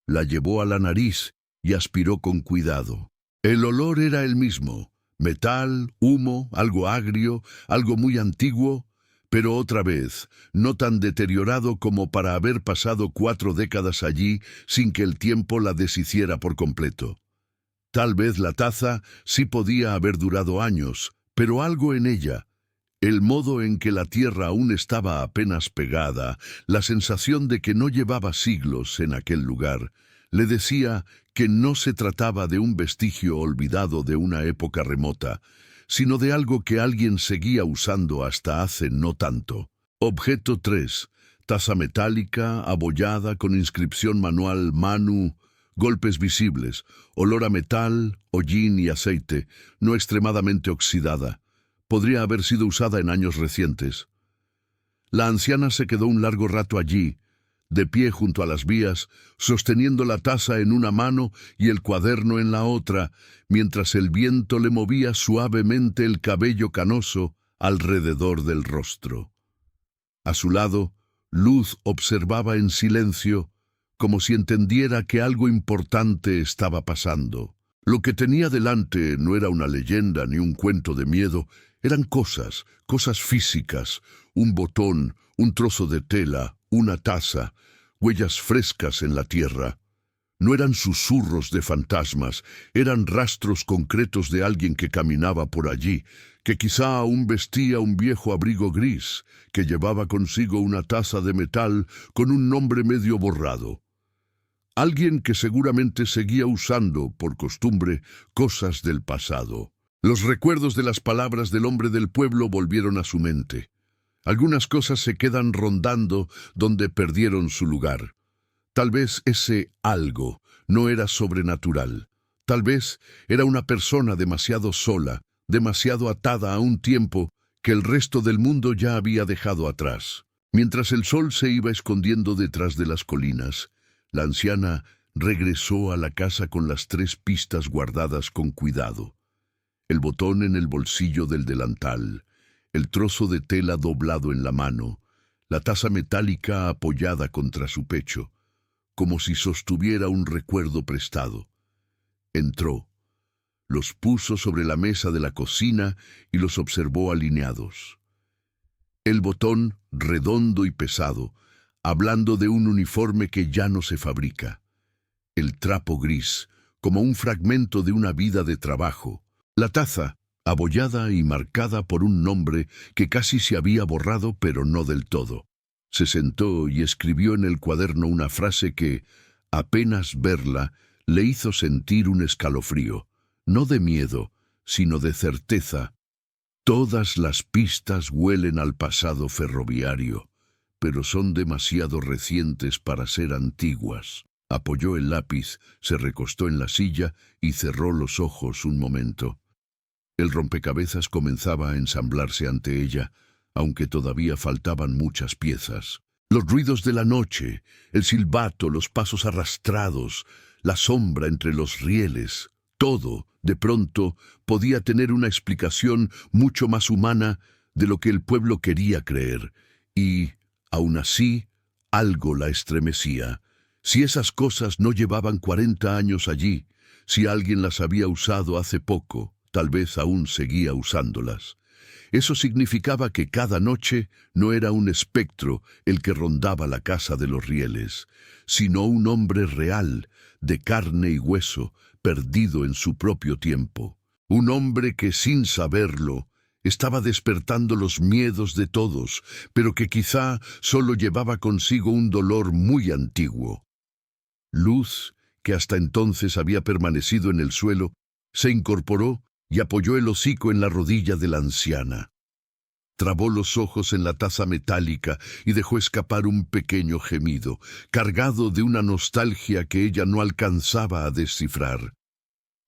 La llevó a la nariz y aspiró con cuidado. El olor era el mismo, metal, humo, algo agrio, algo muy antiguo, pero otra vez, no tan deteriorado como para haber pasado 4 décadas allí sin que el tiempo la deshiciera por completo. Tal vez la taza sí podía haber durado años, pero algo en ella, el modo en que la tierra aún estaba apenas pegada, la sensación de que no llevaba siglos en aquel lugar, le decía que no se trataba de un vestigio olvidado de una época remota, sino de algo que alguien seguía usando hasta hace no tanto. Objeto 3. Taza metálica, abollada, con inscripción manual Manu, golpes visibles, olor a metal, hollín y aceite, no extremadamente oxidada. Podría haber sido usada en años recientes. La anciana se quedó un largo rato allí, de pie junto a las vías, sosteniendo la taza en una mano y el cuaderno en la otra, mientras el viento le movía suavemente el cabello canoso alrededor del rostro. A su lado, Luz observaba en silencio, como si entendiera que algo importante estaba pasando. Lo que tenía delante no era una leyenda ni un cuento de miedo, eran cosas físicas, un botón, un trozo de tela, una taza, huellas frescas en la tierra. No eran susurros de fantasmas, eran rastros concretos de alguien que caminaba por allí, que quizá aún vestía un viejo abrigo gris, que llevaba consigo una taza de metal con un nombre medio borrado. Alguien que seguramente seguía usando, por costumbre, cosas del pasado. Los recuerdos de las palabras del hombre del pueblo volvieron a su mente. Algunas cosas se quedan rondando donde perdieron su lugar. Tal vez ese algo no era sobrenatural. Tal vez era una persona demasiado sola, demasiado atada a un tiempo que el resto del mundo ya había dejado atrás. Mientras el sol se iba escondiendo detrás de las colinas, la anciana regresó a la casa con las 3 pistas guardadas con cuidado. El botón en el bolsillo del delantal, el trozo de tela doblado en la mano, la taza metálica apoyada contra su pecho, como si sostuviera un recuerdo prestado. Entró, los puso sobre la mesa de la cocina y los observó alineados. El botón, redondo y pesado, hablando de un uniforme que ya no se fabrica. El trapo gris, como un fragmento de una vida de trabajo. La taza, abollada y marcada por un nombre que casi se había borrado, pero no del todo. Se sentó y escribió en el cuaderno una frase que, apenas verla, le hizo sentir un escalofrío, no de miedo, sino de certeza. Todas las pistas huelen al pasado ferroviario, pero son demasiado recientes para ser antiguas. Apoyó el lápiz, se recostó en la silla y cerró los ojos un momento. El rompecabezas comenzaba a ensamblarse ante ella, aunque todavía faltaban muchas piezas. Los ruidos de la noche, el silbato, los pasos arrastrados, la sombra entre los rieles, todo, de pronto, podía tener una explicación mucho más humana de lo que el pueblo quería creer, y, aun así, algo la estremecía. Si esas cosas no llevaban 40 años allí, si alguien las había usado hace poco, tal vez aún seguía usándolas. Eso significaba que cada noche no era un espectro el que rondaba la casa de los rieles, sino un hombre real, de carne y hueso, perdido en su propio tiempo. Un hombre que, sin saberlo, estaba despertando los miedos de todos, pero que quizá solo llevaba consigo un dolor muy antiguo. Luz, que hasta entonces había permanecido en el suelo, se incorporó y apoyó el hocico en la rodilla de la anciana. Trabó los ojos en la taza metálica y dejó escapar un pequeño gemido, cargado de una nostalgia que ella no alcanzaba a descifrar.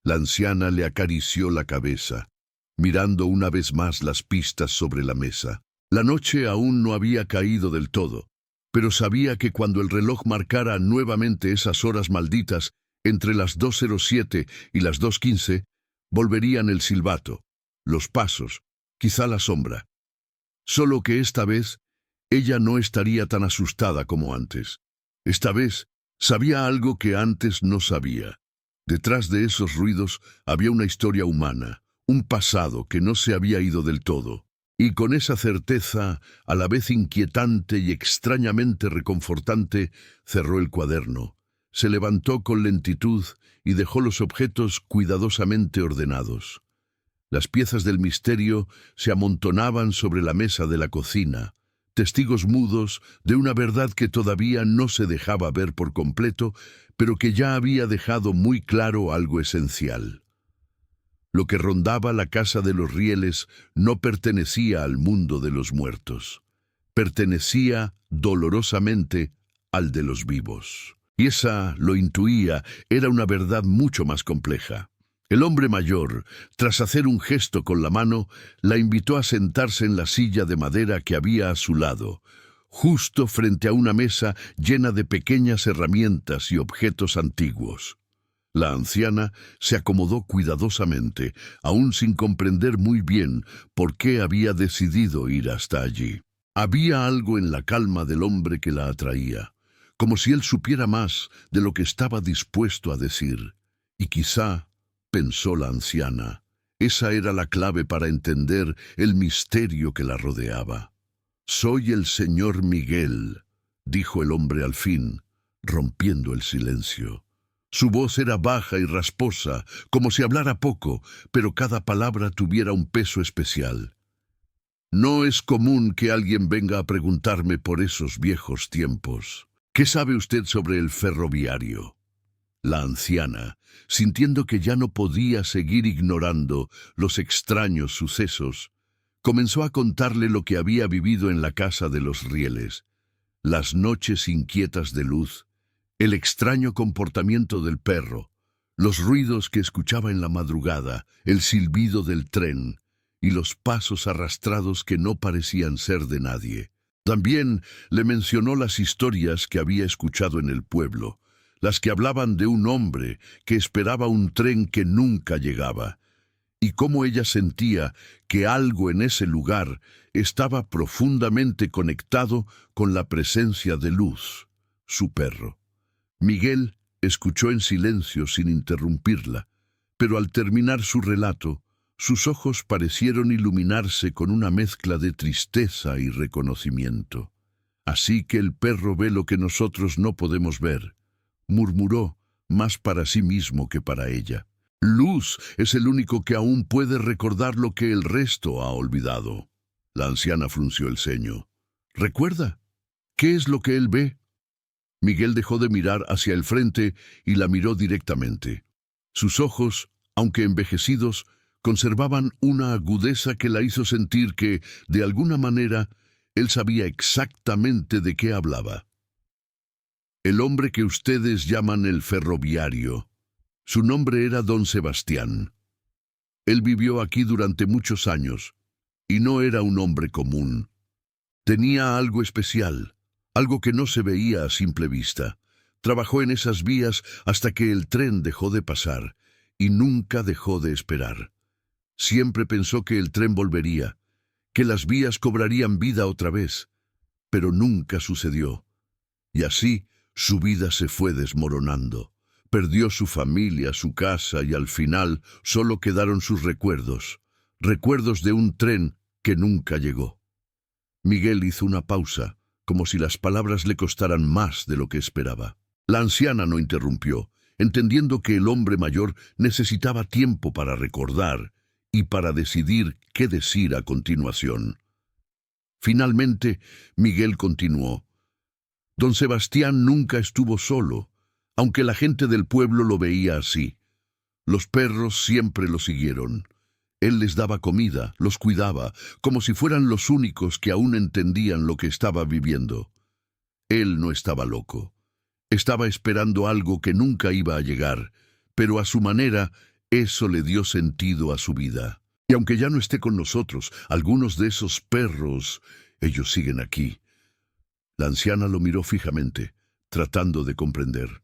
La anciana le acarició la cabeza, mirando una vez más las pistas sobre la mesa. La noche aún no había caído del todo, pero sabía que cuando el reloj marcara nuevamente esas horas malditas, entre las 2:07 y las 2:15, volverían el silbato, los pasos, quizá la sombra. Solo que esta vez, ella no estaría tan asustada como antes. Esta vez, sabía algo que antes no sabía. Detrás de esos ruidos había una historia humana, un pasado que no se había ido del todo. Y con esa certeza, a la vez inquietante y extrañamente reconfortante, cerró el cuaderno. Se levantó con lentitud y dejó los objetos cuidadosamente ordenados. Las piezas del misterio se amontonaban sobre la mesa de la cocina, testigos mudos de una verdad que todavía no se dejaba ver por completo, pero que ya había dejado muy claro algo esencial. Lo que rondaba la casa de los rieles no pertenecía al mundo de los muertos. Pertenecía dolorosamente al de los vivos. Y esa, lo intuía, era una verdad mucho más compleja. El hombre mayor, tras hacer un gesto con la mano, la invitó a sentarse en la silla de madera que había a su lado, justo frente a una mesa llena de pequeñas herramientas y objetos antiguos. La anciana se acomodó cuidadosamente, aún sin comprender muy bien por qué había decidido ir hasta allí. Había algo en la calma del hombre que la atraía, como si él supiera más de lo que estaba dispuesto a decir. Y quizá, pensó la anciana, esa era la clave para entender el misterio que la rodeaba. «Soy el señor Miguel», dijo el hombre al fin, rompiendo el silencio. Su voz era baja y rasposa, como si hablara poco, pero cada palabra tuviera un peso especial. «No es común que alguien venga a preguntarme por esos viejos tiempos. ¿Qué sabe usted sobre el ferroviario?». La anciana, sintiendo que ya no podía seguir ignorando los extraños sucesos, comenzó a contarle lo que había vivido en la casa de los Rieles, las noches inquietas de Luz, el extraño comportamiento del perro, los ruidos que escuchaba en la madrugada, el silbido del tren y los pasos arrastrados que no parecían ser de nadie. También le mencionó las historias que había escuchado en el pueblo, las que hablaban de un hombre que esperaba un tren que nunca llegaba, y cómo ella sentía que algo en ese lugar estaba profundamente conectado con la presencia de Luz, su perro. Miguel escuchó en silencio sin interrumpirla, pero al terminar su relato, sus ojos parecieron iluminarse con una mezcla de tristeza y reconocimiento. «Así que el perro ve lo que nosotros no podemos ver», murmuró, más para sí mismo que para ella. «Luz es el único que aún puede recordar lo que el resto ha olvidado». La anciana frunció el ceño. «¿Recuerda? ¿Qué es lo que él ve?». Miguel dejó de mirar hacia el frente y la miró directamente. Sus ojos, aunque envejecidos, conservaban una agudeza que la hizo sentir que, de alguna manera, él sabía exactamente de qué hablaba. «El hombre que ustedes llaman el ferroviario. Su nombre era Don Sebastián. Él vivió aquí durante muchos años, y no era un hombre común. Tenía algo especial, algo que no se veía a simple vista. Trabajó en esas vías hasta que el tren dejó de pasar, y nunca dejó de esperar. Siempre pensó que el tren volvería, que las vías cobrarían vida otra vez, pero nunca sucedió. Y así su vida se fue desmoronando. Perdió su familia, su casa, y al final solo quedaron sus recuerdos, recuerdos de un tren que nunca llegó». Miguel hizo una pausa, como si las palabras le costaran más de lo que esperaba. La anciana no interrumpió, entendiendo que el hombre mayor necesitaba tiempo para recordar y para decidir qué decir a continuación. Finalmente, Miguel continuó. «Don Sebastián nunca estuvo solo, aunque la gente del pueblo lo veía así. Los perros siempre lo siguieron. Él les daba comida, los cuidaba, como si fueran los únicos que aún entendían lo que estaba viviendo. Él no estaba loco. Estaba esperando algo que nunca iba a llegar, pero a su manera eso le dio sentido a su vida. Y aunque ya no esté con nosotros, algunos de esos perros, ellos siguen aquí». La anciana lo miró fijamente, tratando de comprender.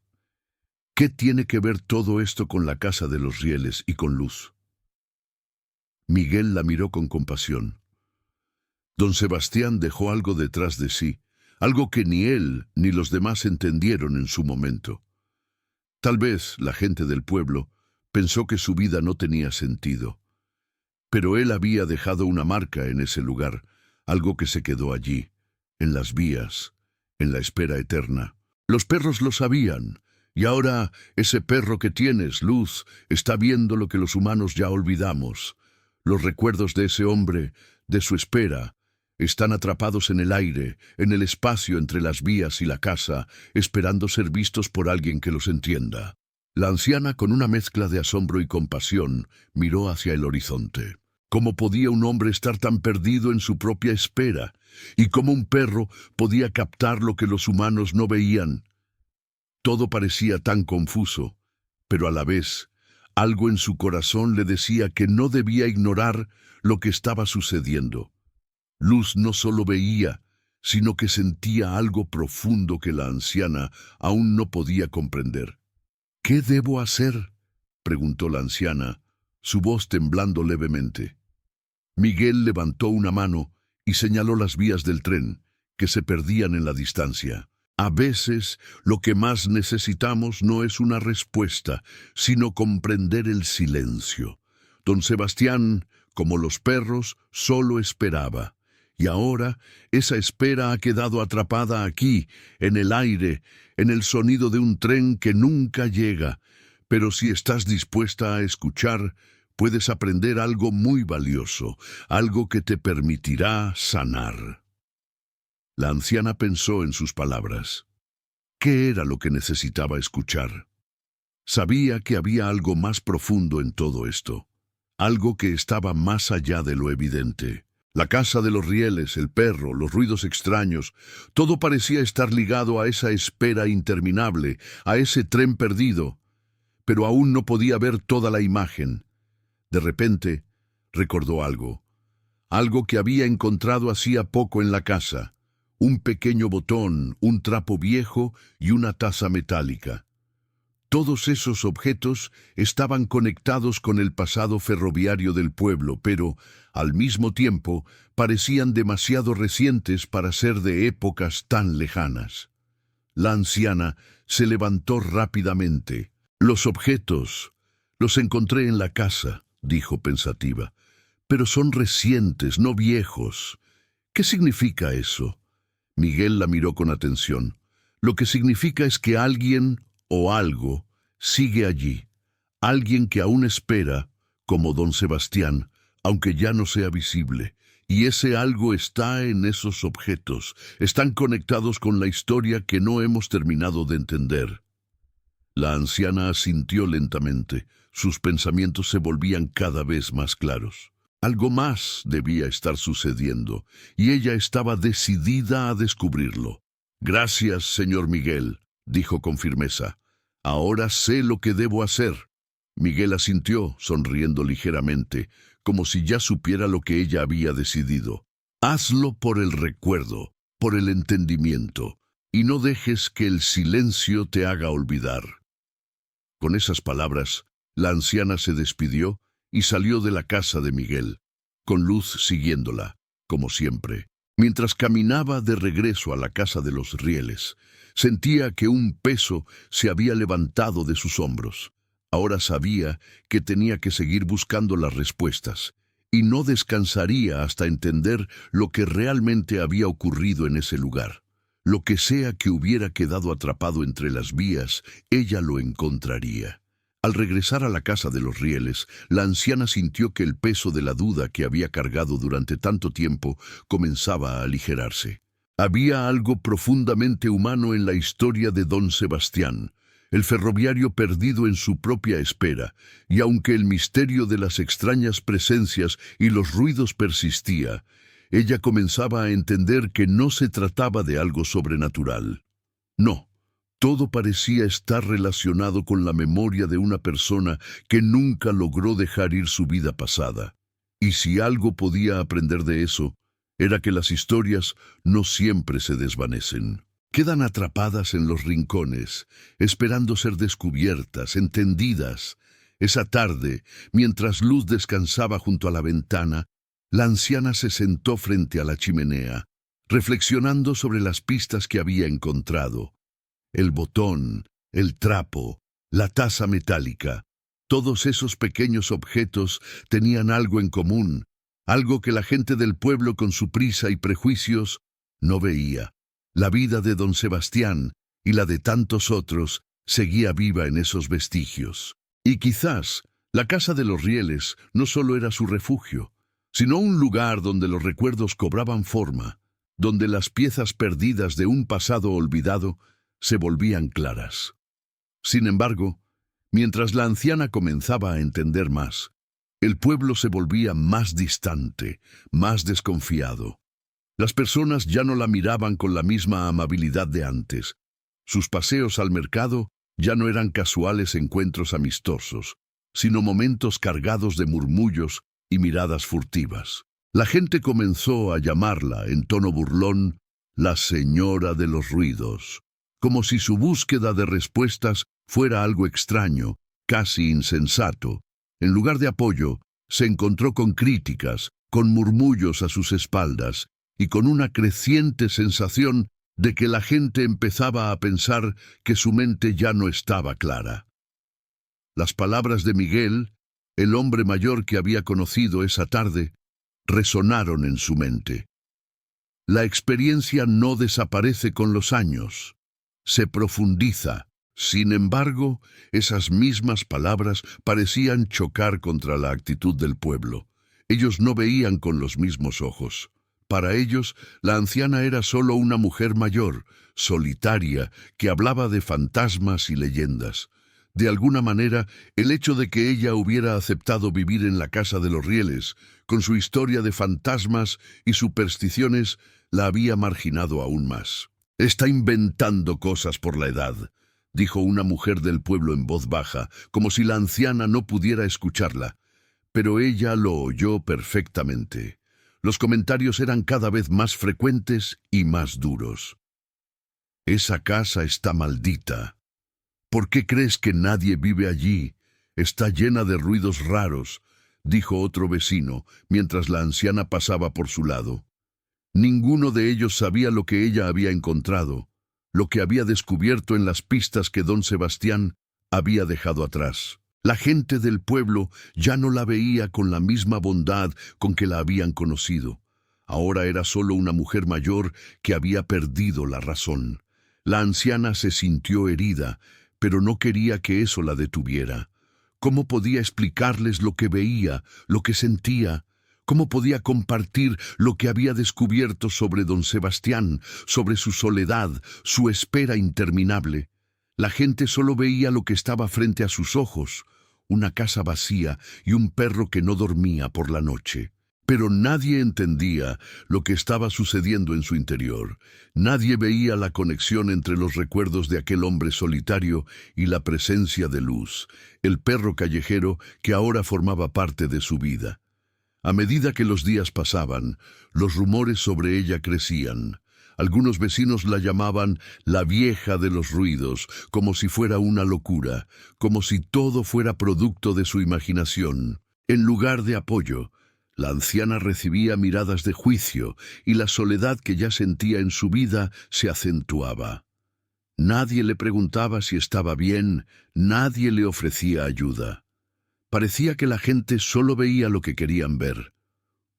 «¿Qué tiene que ver todo esto con la casa de los Rieles y con Luz?». Miguel la miró con compasión. Don Sebastián dejó algo detrás de sí, algo que ni él ni los demás entendieron en su momento. Tal vez la gente del pueblo pensó que su vida no tenía sentido. Pero él había dejado una marca en ese lugar, algo que se quedó allí, en las vías, en la espera eterna. Los perros lo sabían, y ahora ese perro que tienes, Luz, está viendo lo que los humanos ya olvidamos. Los recuerdos de ese hombre, de su espera, están atrapados en el aire, en el espacio entre las vías y la casa, esperando ser vistos por alguien que los entienda. La anciana, con una mezcla de asombro y compasión, miró hacia el horizonte. ¿Cómo podía un hombre estar tan perdido en su propia espera? ¿Y cómo un perro podía captar lo que los humanos no veían? Todo parecía tan confuso, pero a la vez Algo en su corazón le decía que no debía ignorar lo que estaba sucediendo. Luz no solo veía, sino que sentía algo profundo que la anciana aún no podía comprender. «¿Qué debo hacer?», preguntó la anciana, su voz temblando levemente. Miguel levantó una mano y señaló las vías del tren, que se perdían en la distancia. A veces, lo que más necesitamos no es una respuesta, sino comprender el silencio. Don Sebastián, como los perros, solo esperaba. Y ahora, esa espera ha quedado atrapada aquí, en el aire, en el sonido de un tren que nunca llega. Pero si estás dispuesta a escuchar, puedes aprender algo muy valioso, algo que te permitirá sanar. La anciana pensó en sus palabras. ¿Qué era lo que necesitaba escuchar? Sabía que había algo más profundo en todo esto, algo que estaba más allá de lo evidente. La casa de los rieles, el perro, los ruidos extraños, todo parecía estar ligado a esa espera interminable, a ese tren perdido. Pero aún no podía ver toda la imagen. De repente, recordó algo que había encontrado hacía poco en la casa. Un pequeño botón, un trapo viejo y una taza metálica. Todos esos objetos estaban conectados con el pasado ferroviario del pueblo, pero, al mismo tiempo, parecían demasiado recientes para ser de épocas tan lejanas. La anciana se levantó rápidamente. «Los objetos los encontré en la casa», dijo pensativa, «pero son recientes, no viejos. ¿Qué significa eso?». Miguel la miró con atención. «Lo que significa es que alguien o algo sigue allí, alguien que aún espera, como don Sebastián, aunque ya no sea visible, y ese algo está en esos objetos, están conectados con la historia que no hemos terminado de entender». La anciana asintió lentamente, sus pensamientos se volvían cada vez más claros. Algo más debía estar sucediendo, y ella estaba decidida a descubrirlo. «Gracias, señor Miguel», dijo con firmeza. «Ahora sé lo que debo hacer». Miguel asintió, sonriendo ligeramente, como si ya supiera lo que ella había decidido. «Hazlo por el recuerdo, por el entendimiento, y no dejes que el silencio te haga olvidar». Con esas palabras, la anciana se despidió y salió de la casa de Miguel, con Luz siguiéndola, como siempre. Mientras caminaba de regreso a la casa de los rieles, sentía que un peso se había levantado de sus hombros. Ahora sabía que tenía que seguir buscando las respuestas, y no descansaría hasta entender lo que realmente había ocurrido en ese lugar. Lo que sea que hubiera quedado atrapado entre las vías, ella lo encontraría. Al regresar a la casa de los rieles, la anciana sintió que el peso de la duda que había cargado durante tanto tiempo comenzaba a aligerarse. Había algo profundamente humano en la historia de don Sebastián, el ferroviario perdido en su propia espera, y aunque el misterio de las extrañas presencias y los ruidos persistía, ella comenzaba a entender que no se trataba de algo sobrenatural. No. Todo parecía estar relacionado con la memoria de una persona que nunca logró dejar ir su vida pasada. Y si algo podía aprender de eso, era que las historias no siempre se desvanecen. Quedan atrapadas en los rincones, esperando ser descubiertas, entendidas. Esa tarde, mientras Luz descansaba junto a la ventana, la anciana se sentó frente a la chimenea, reflexionando sobre las pistas que había encontrado. El botón, el trapo, la taza metálica, todos esos pequeños objetos tenían algo en común, algo que la gente del pueblo con su prisa y prejuicios no veía. La vida de don Sebastián y la de tantos otros seguía viva en esos vestigios. Y quizás la casa de los rieles no solo era su refugio, sino un lugar donde los recuerdos cobraban forma, donde las piezas perdidas de un pasado olvidado se volvían claras. Sin embargo, mientras la anciana comenzaba a entender más, el pueblo se volvía más distante, más desconfiado. Las personas ya no la miraban con la misma amabilidad de antes. Sus paseos al mercado ya no eran casuales encuentros amistosos. sino momentos cargados de murmullos y miradas furtivas. La gente comenzó a llamarla, en tono burlón, la señora de los ruidos, como si su búsqueda de respuestas fuera algo extraño, casi insensato. En lugar de apoyo, se encontró con críticas, con murmullos a sus espaldas y con una creciente sensación de que la gente empezaba a pensar que su mente ya no estaba clara. Las palabras de Miguel, el hombre mayor que había conocido esa tarde, resonaron en su mente. La experiencia no desaparece con los años, se profundiza. Sin embargo, esas mismas palabras parecían chocar contra la actitud del pueblo. Ellos no veían con los mismos ojos. Para ellos, la anciana era solo una mujer mayor, solitaria, que hablaba de fantasmas y leyendas. De alguna manera, el hecho de que ella hubiera aceptado vivir en la casa de los Rieles, con su historia de fantasmas y supersticiones, la había marginado aún más. «Está inventando cosas por la edad», dijo una mujer del pueblo en voz baja, como si la anciana no pudiera escucharla. Pero ella lo oyó perfectamente. Los comentarios eran cada vez más frecuentes y más duros. «Esa casa está maldita. ¿Por qué crees que nadie vive allí? Está llena de ruidos raros», dijo otro vecino, mientras la anciana pasaba por su lado. Ninguno de ellos sabía lo que ella había encontrado, lo que había descubierto en las pistas que don Sebastián había dejado atrás. La gente del pueblo ya no la veía con la misma bondad con que la habían conocido. Ahora era solo una mujer mayor que había perdido la razón. La anciana se sintió herida, pero no quería que eso la detuviera. ¿Cómo podía explicarles lo que veía, lo que sentía? ¿Cómo podía compartir lo que había descubierto sobre don Sebastián, sobre su soledad, su espera interminable? La gente solo veía lo que estaba frente a sus ojos, una casa vacía y un perro que no dormía por la noche. Pero nadie entendía lo que estaba sucediendo en su interior. Nadie veía la conexión entre los recuerdos de aquel hombre solitario y la presencia de Luz, el perro callejero que ahora formaba parte de su vida. A medida que los días pasaban, los rumores sobre ella crecían. Algunos vecinos la llamaban la vieja de los ruidos, como si fuera una locura, como si todo fuera producto de su imaginación. En lugar de apoyo, la anciana recibía miradas de juicio y la soledad que ya sentía en su vida se acentuaba. Nadie le preguntaba si estaba bien, nadie le ofrecía ayuda. Parecía que la gente solo veía lo que querían ver.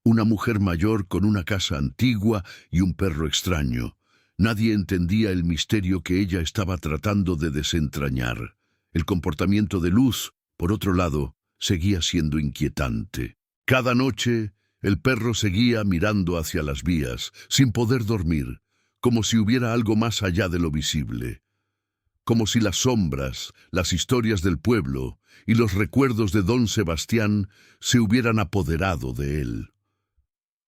Una mujer mayor con una casa antigua y un perro extraño. Nadie entendía el misterio que ella estaba tratando de desentrañar. El comportamiento de Luz, por otro lado, seguía siendo inquietante. Cada noche, el perro seguía mirando hacia las vías, sin poder dormir, como si hubiera algo más allá de lo visible. Como si las sombras, las historias del pueblo y los recuerdos de don Sebastián se hubieran apoderado de él.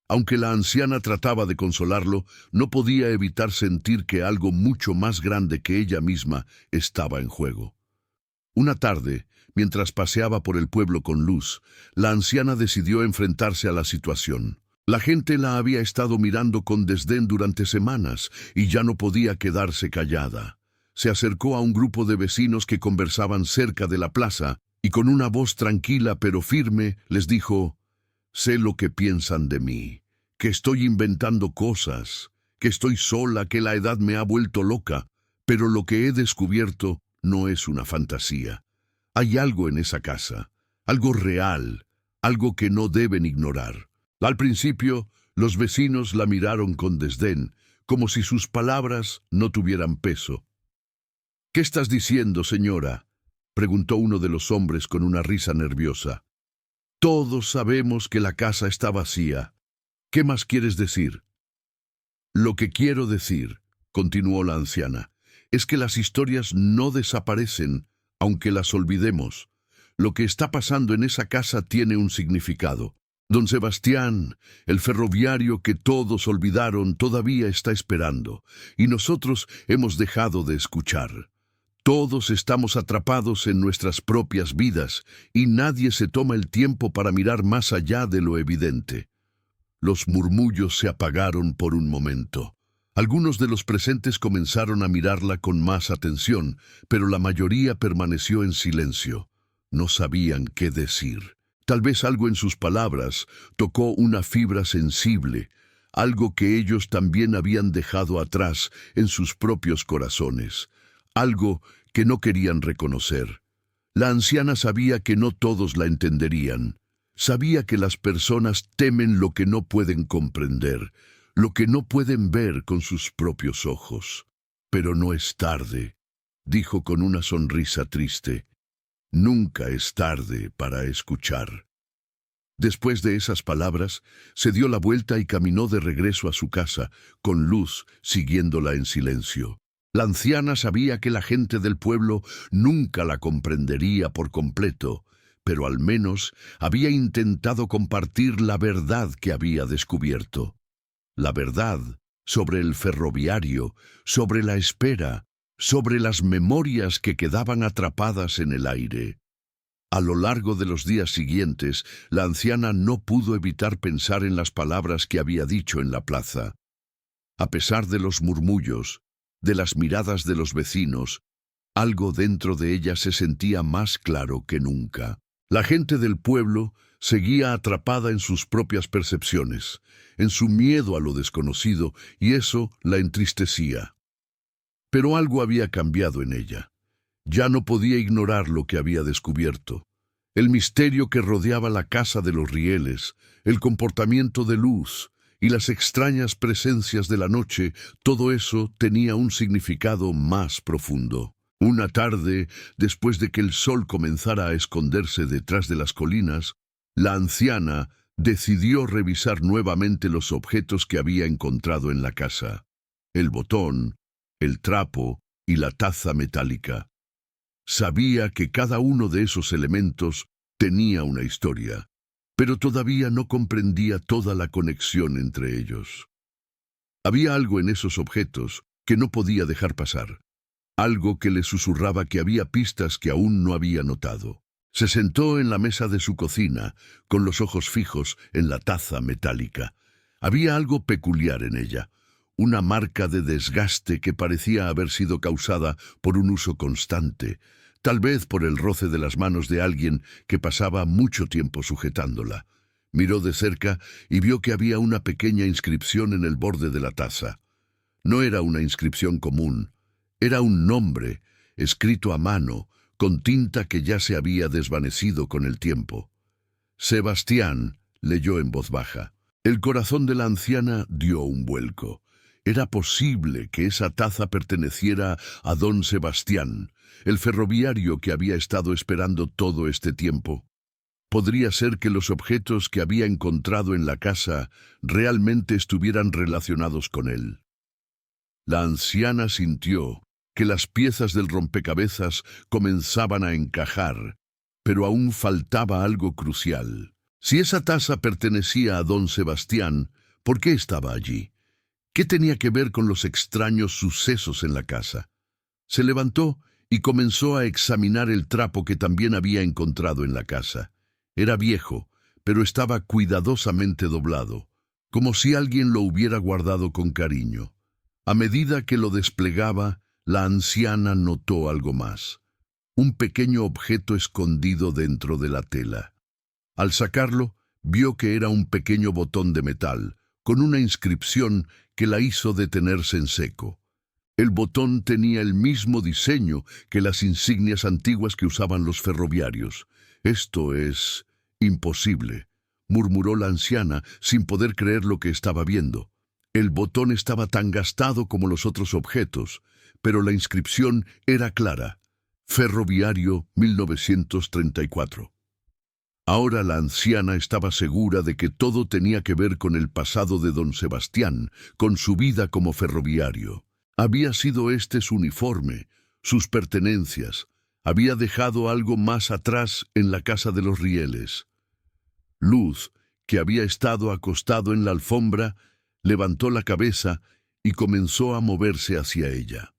Aunque la anciana trataba de consolarlo, no podía evitar sentir que algo mucho más grande que ella misma estaba en juego. Una tarde, mientras paseaba por el pueblo con Luz, la anciana decidió enfrentarse a la situación. La gente la había estado mirando con desdén durante semanas y ya no podía quedarse callada. Se acercó a un grupo de vecinos que conversaban cerca de la plaza y con una voz tranquila pero firme les dijo: «Sé lo que piensan de mí, que estoy inventando cosas, que estoy sola, que la edad me ha vuelto loca, pero lo que he descubierto no es una fantasía. Hay algo en esa casa, algo real, algo que no deben ignorar». Al principio, los vecinos la miraron con desdén, como si sus palabras no tuvieran peso. «¿Qué estás diciendo, señora?», preguntó uno de los hombres con una risa nerviosa. «Todos sabemos que la casa está vacía. ¿Qué más quieres decir?». «Lo que quiero decir», continuó la anciana, «es que las historias no desaparecen, aunque las olvidemos. Lo que está pasando en esa casa tiene un significado. Don Sebastián, el ferroviario que todos olvidaron, todavía está esperando, y nosotros hemos dejado de escuchar. Todos estamos atrapados en nuestras propias vidas y nadie se toma el tiempo para mirar más allá de lo evidente. Los murmullos se apagaron por un momento. Algunos de los presentes comenzaron a mirarla con más atención, pero la mayoría permaneció en silencio. No sabían qué decir. Tal vez algo en sus palabras tocó una fibra sensible, algo que ellos también habían dejado atrás en sus propios corazones, algo que no querían reconocer. La anciana sabía que no todos la entenderían. Sabía que las personas temen lo que no pueden comprender, lo que no pueden ver con sus propios ojos. Pero no es tarde, dijo con una sonrisa triste. Nunca es tarde para escuchar. Después de esas palabras, se dio la vuelta y caminó de regreso a su casa, con Luz siguiéndola en silencio. La anciana sabía que la gente del pueblo nunca la comprendería por completo, pero al menos había intentado compartir la verdad que había descubierto. La verdad sobre el ferroviario, sobre la espera, sobre las memorias que quedaban atrapadas en el aire. A lo largo de los días siguientes, la anciana no pudo evitar pensar en las palabras que había dicho en la plaza. A pesar de los murmullos, de las miradas de los vecinos, algo dentro de ella se sentía más claro que nunca. La gente del pueblo seguía atrapada en sus propias percepciones, en su miedo a lo desconocido, y eso la entristecía. Pero algo había cambiado en ella. Ya no podía ignorar lo que había descubierto. El misterio que rodeaba la casa de los Rieles, el comportamiento de Luz y las extrañas presencias de la noche, todo eso tenía un significado más profundo. Una tarde, después de que el sol comenzara a esconderse detrás de las colinas, la anciana decidió revisar nuevamente los objetos que había encontrado en la casa. El botón, el trapo y la taza metálica. Sabía que cada uno de esos elementos tenía una historia, pero todavía no comprendía toda la conexión entre ellos. Había algo en esos objetos que no podía dejar pasar, algo que le susurraba que había pistas que aún no había notado. Se sentó en la mesa de su cocina, con los ojos fijos en la taza metálica. Había algo peculiar en ella, una marca de desgaste que parecía haber sido causada por un uso constante, tal vez por el roce de las manos de alguien que pasaba mucho tiempo sujetándola. Miró de cerca y vio que había una pequeña inscripción en el borde de la taza. No era una inscripción común, era un nombre, escrito a mano, con tinta que ya se había desvanecido con el tiempo. Sebastián, leyó en voz baja. El corazón de la anciana dio un vuelco. Era posible que esa taza perteneciera a don Sebastián, el ferroviario que había estado esperando todo este tiempo. Podría ser que los objetos que había encontrado en la casa realmente estuvieran relacionados con él. La anciana sintió que las piezas del rompecabezas comenzaban a encajar, pero aún faltaba algo crucial. Si esa taza pertenecía a don Sebastián, ¿por qué estaba allí? ¿Qué tenía que ver con los extraños sucesos en la casa? Se levantó y comenzó a examinar el trapo que también había encontrado en la casa. Era viejo, pero estaba cuidadosamente doblado, como si alguien lo hubiera guardado con cariño. A medida que lo desplegaba, la anciana notó algo más. Un pequeño objeto escondido dentro de la tela. Al sacarlo, vio que era un pequeño botón de metal, con una inscripción que la hizo detenerse en seco. El botón tenía el mismo diseño que las insignias antiguas que usaban los ferroviarios. «Esto es imposible», murmuró la anciana sin poder creer lo que estaba viendo. El botón estaba tan gastado como los otros objetos, pero la inscripción era clara. Ferroviario 1934. Ahora la anciana estaba segura de que todo tenía que ver con el pasado de don Sebastián, con su vida como ferroviario. Había sido este su uniforme, sus pertenencias. Había dejado algo más atrás en la casa de los Rieles. Luz, que había estado acostado en la alfombra, levantó la cabeza y comenzó a moverse hacia ella.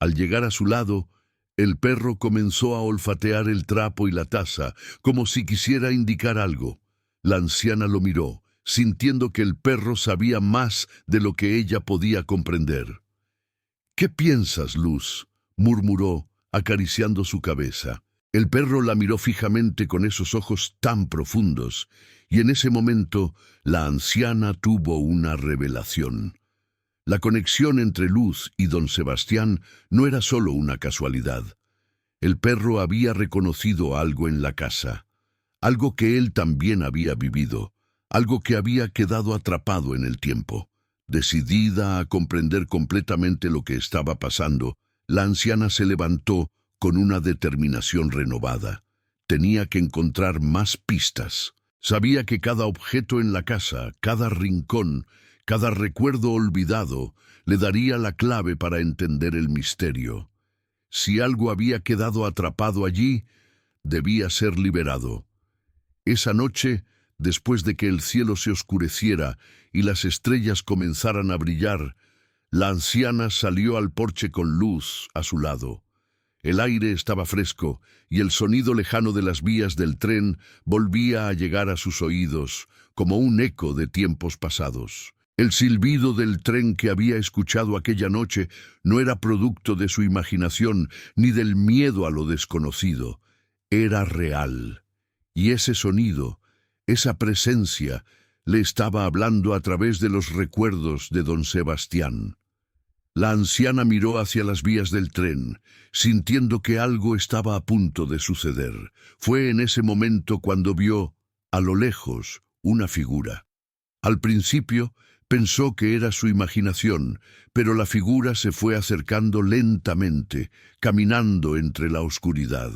Al llegar a su lado, El perro comenzó a olfatear el trapo y la taza, como si quisiera indicar algo. La anciana lo miró, sintiendo que el perro sabía más de lo que ella podía comprender. «¿Qué piensas, Luz?», murmuró, acariciando su cabeza. El perro la miró fijamente con esos ojos tan profundos, y en ese momento la anciana tuvo una revelación. La conexión entre Luz y don Sebastián no era solo una casualidad. El perro había reconocido algo en la casa, algo que él también había vivido, algo que había quedado atrapado en el tiempo. Decidida a comprender completamente lo que estaba pasando, la anciana se levantó con una determinación renovada. Tenía que encontrar más pistas. Sabía que cada objeto en la casa, cada rincón, cada recuerdo olvidado, le daría la clave para entender el misterio. Si algo había quedado atrapado allí, debía ser liberado. Esa noche, después de que el cielo se oscureciera y las estrellas comenzaran a brillar, la anciana salió al porche con Luz a su lado. El aire estaba fresco y el sonido lejano de las vías del tren volvía a llegar a sus oídos, como un eco de tiempos pasados. El silbido del tren que había escuchado aquella noche no era producto de su imaginación ni del miedo a lo desconocido. Era real. Y ese sonido, esa presencia, le estaba hablando a través de los recuerdos de don Sebastián. La anciana miró hacia las vías del tren, sintiendo que algo estaba a punto de suceder. Fue en ese momento cuando vio, a lo lejos, una figura. Al principio, pensó que era su imaginación, pero la figura se fue acercando lentamente, caminando entre la oscuridad.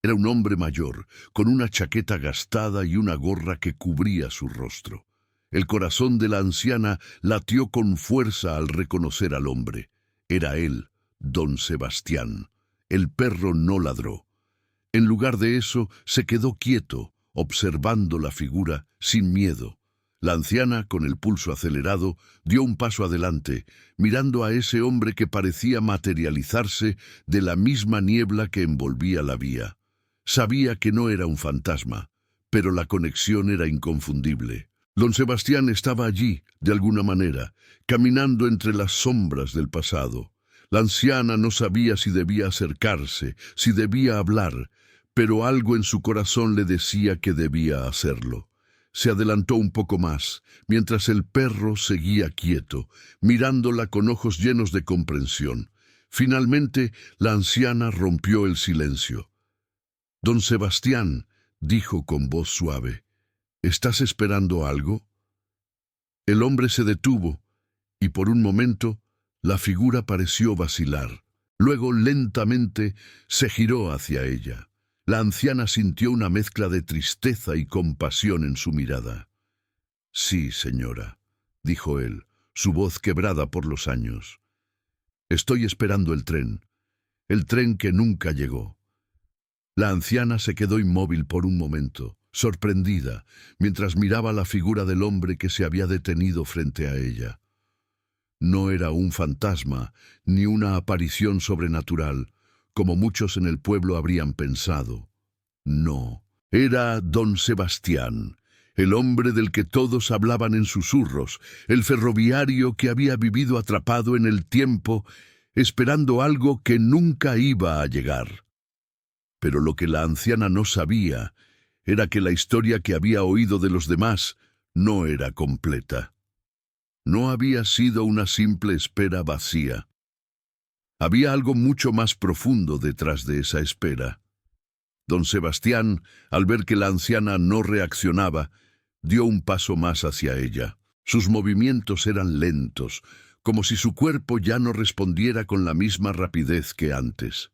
Era un hombre mayor, con una chaqueta gastada y una gorra que cubría su rostro. El corazón de la anciana latió con fuerza al reconocer al hombre. Era él, don Sebastián. El perro no ladró. En lugar de eso, se quedó quieto, observando la figura sin miedo. La anciana, con el pulso acelerado, dio un paso adelante, mirando a ese hombre que parecía materializarse de la misma niebla que envolvía la vía. Sabía que no era un fantasma, pero la conexión era inconfundible. Don Sebastián estaba allí, de alguna manera, caminando entre las sombras del pasado. La anciana no sabía si debía acercarse, si debía hablar, pero algo en su corazón le decía que debía hacerlo. Se adelantó un poco más, mientras el perro seguía quieto, mirándola con ojos llenos de comprensión. Finalmente, la anciana rompió el silencio. «Don Sebastián», dijo con voz suave, «¿estás esperando algo?». El hombre se detuvo, y por un momento la figura pareció vacilar. Luego, lentamente, se giró hacia ella. La anciana sintió una mezcla de tristeza y compasión en su mirada. «Sí, señora», dijo él, su voz quebrada por los años. «Estoy esperando el tren que nunca llegó». La anciana se quedó inmóvil por un momento, sorprendida, mientras miraba la figura del hombre que se había detenido frente a ella. No era un fantasma, ni una aparición sobrenatural, como muchos en el pueblo habrían pensado. No, era don Sebastián, el hombre del que todos hablaban en susurros, el ferroviario que había vivido atrapado en el tiempo, esperando algo que nunca iba a llegar. Pero lo que la anciana no sabía era que la historia que había oído de los demás no era completa. No había sido una simple espera vacía. Había algo mucho más profundo detrás de esa espera. Don Sebastián, al ver que la anciana no reaccionaba, dio un paso más hacia ella. Sus movimientos eran lentos, como si su cuerpo ya no respondiera con la misma rapidez que antes.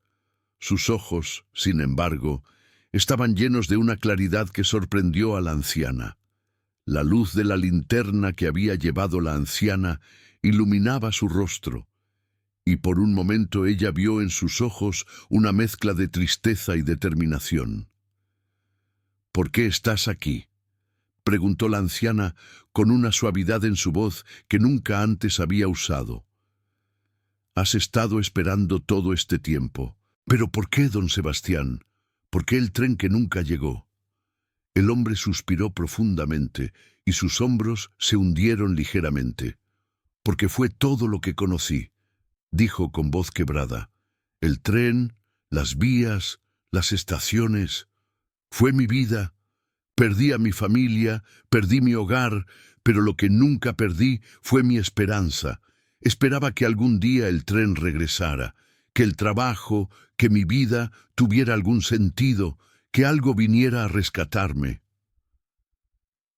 Sus ojos, sin embargo, estaban llenos de una claridad que sorprendió a la anciana. La luz de la linterna que había llevado la anciana iluminaba su rostro, y por un momento ella vio en sus ojos una mezcla de tristeza y determinación. «¿Por qué estás aquí?», preguntó la anciana con una suavidad en su voz que nunca antes había usado. «Has estado esperando todo este tiempo», «¿Pero por qué, don Sebastián? ¿Por qué el tren que nunca llegó?» El hombre suspiró profundamente y sus hombros se hundieron ligeramente. «Porque fue todo lo que conocí», dijo con voz quebrada. «El tren, las vías, las estaciones. Fue mi vida. Perdí a mi familia, perdí mi hogar, pero lo que nunca perdí fue mi esperanza. Esperaba que algún día el tren regresara, que el trabajo, que mi vida tuviera algún sentido, que algo viniera a rescatarme».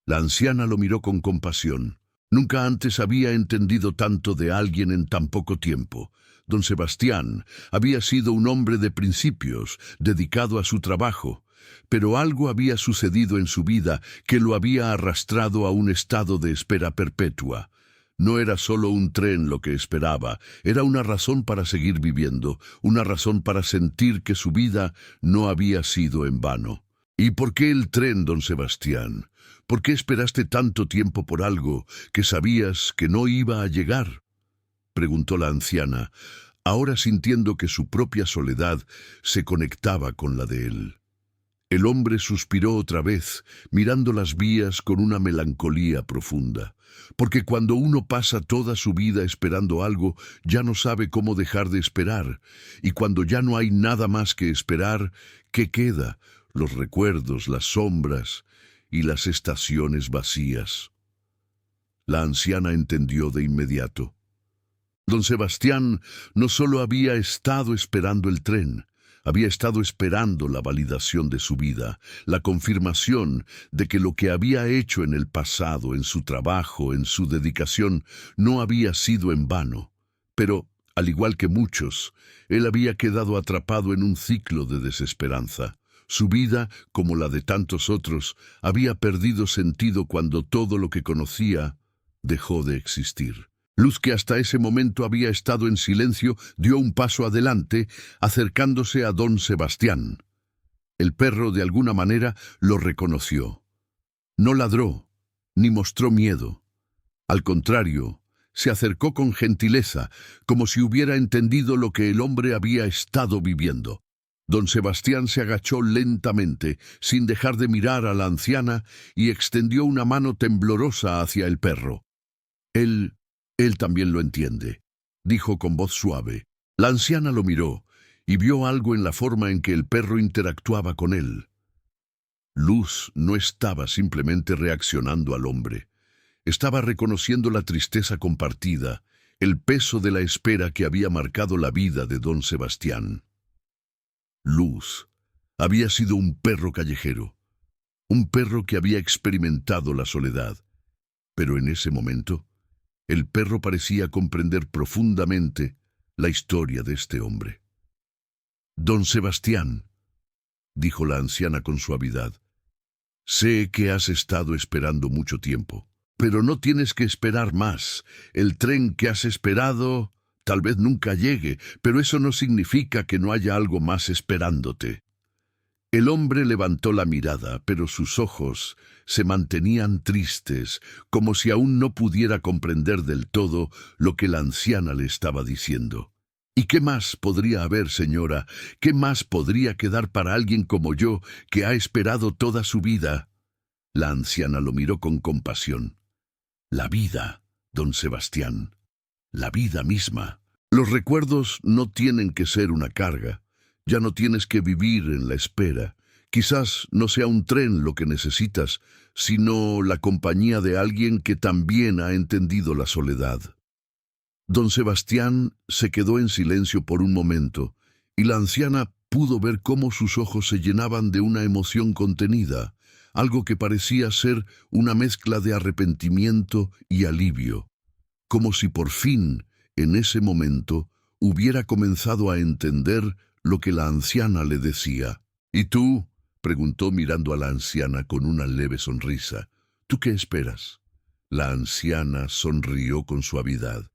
La anciana lo miró con compasión. Nunca antes había entendido tanto de alguien en tan poco tiempo. Don Sebastián había sido un hombre de principios, dedicado a su trabajo, pero algo había sucedido en su vida que lo había arrastrado a un estado de espera perpetua. No era solo un tren lo que esperaba, era una razón para seguir viviendo, una razón para sentir que su vida no había sido en vano. ¿Y por qué el tren, don Sebastián? ¿Por qué esperaste tanto tiempo por algo que sabías que no iba a llegar?, preguntó la anciana, ahora sintiendo que su propia soledad se conectaba con la de él. El hombre suspiró otra vez, mirando las vías con una melancolía profunda, porque cuando uno pasa toda su vida esperando algo, ya no sabe cómo dejar de esperar, y cuando ya no hay nada más que esperar, ¿qué queda? Los recuerdos, las sombras y las estaciones vacías. La anciana entendió de inmediato. Don Sebastián no solo había estado esperando el tren, había estado esperando la validación de su vida, la confirmación de que lo que había hecho en el pasado, en su trabajo, en su dedicación, no había sido en vano. Pero, al igual que muchos, él había quedado atrapado en un ciclo de desesperanza. Su vida, como la de tantos otros, había perdido sentido cuando todo lo que conocía dejó de existir. Luz, que hasta ese momento había estado en silencio, dio un paso adelante, acercándose a don Sebastián. El perro, de alguna manera, lo reconoció. No ladró, ni mostró miedo. Al contrario, se acercó con gentileza, como si hubiera entendido lo que el hombre había estado viviendo. Don Sebastián se agachó lentamente, sin dejar de mirar a la anciana, y extendió una mano temblorosa hacia el perro. Él también lo entiende», dijo con voz suave. La anciana lo miró y vio algo en la forma en que el perro interactuaba con él. Luz no estaba simplemente reaccionando al hombre. Estaba reconociendo la tristeza compartida, el peso de la espera que había marcado la vida de don Sebastián. Luz había sido un perro callejero, un perro que había experimentado la soledad, pero en ese momento, el perro parecía comprender profundamente la historia de este hombre. «Don Sebastián», dijo la anciana con suavidad, «sé que has estado esperando mucho tiempo, pero no tienes que esperar más. El tren que has esperado tal vez nunca llegue, pero eso no significa que no haya algo más esperándote». El hombre levantó la mirada, pero sus ojos se mantenían tristes, como si aún no pudiera comprender del todo lo que la anciana le estaba diciendo. «¿Y qué más podría haber, señora? ¿Qué más podría quedar para alguien como yo, que ha esperado toda su vida?» La anciana lo miró con compasión. «La vida, don Sebastián, la vida misma. Los recuerdos no tienen que ser una carga. Ya no tienes que vivir en la espera. Quizás no sea un tren lo que necesitas, sino la compañía de alguien que también ha entendido la soledad». Don Sebastián se quedó en silencio por un momento, y la anciana pudo ver cómo sus ojos se llenaban de una emoción contenida, algo que parecía ser una mezcla de arrepentimiento y alivio, como si por fin, en ese momento, hubiera comenzado a entender lo que la anciana le decía. «¿Y tú?», preguntó mirando a la anciana con una leve sonrisa. «¿Tú qué esperas?». La anciana sonrió con suavidad.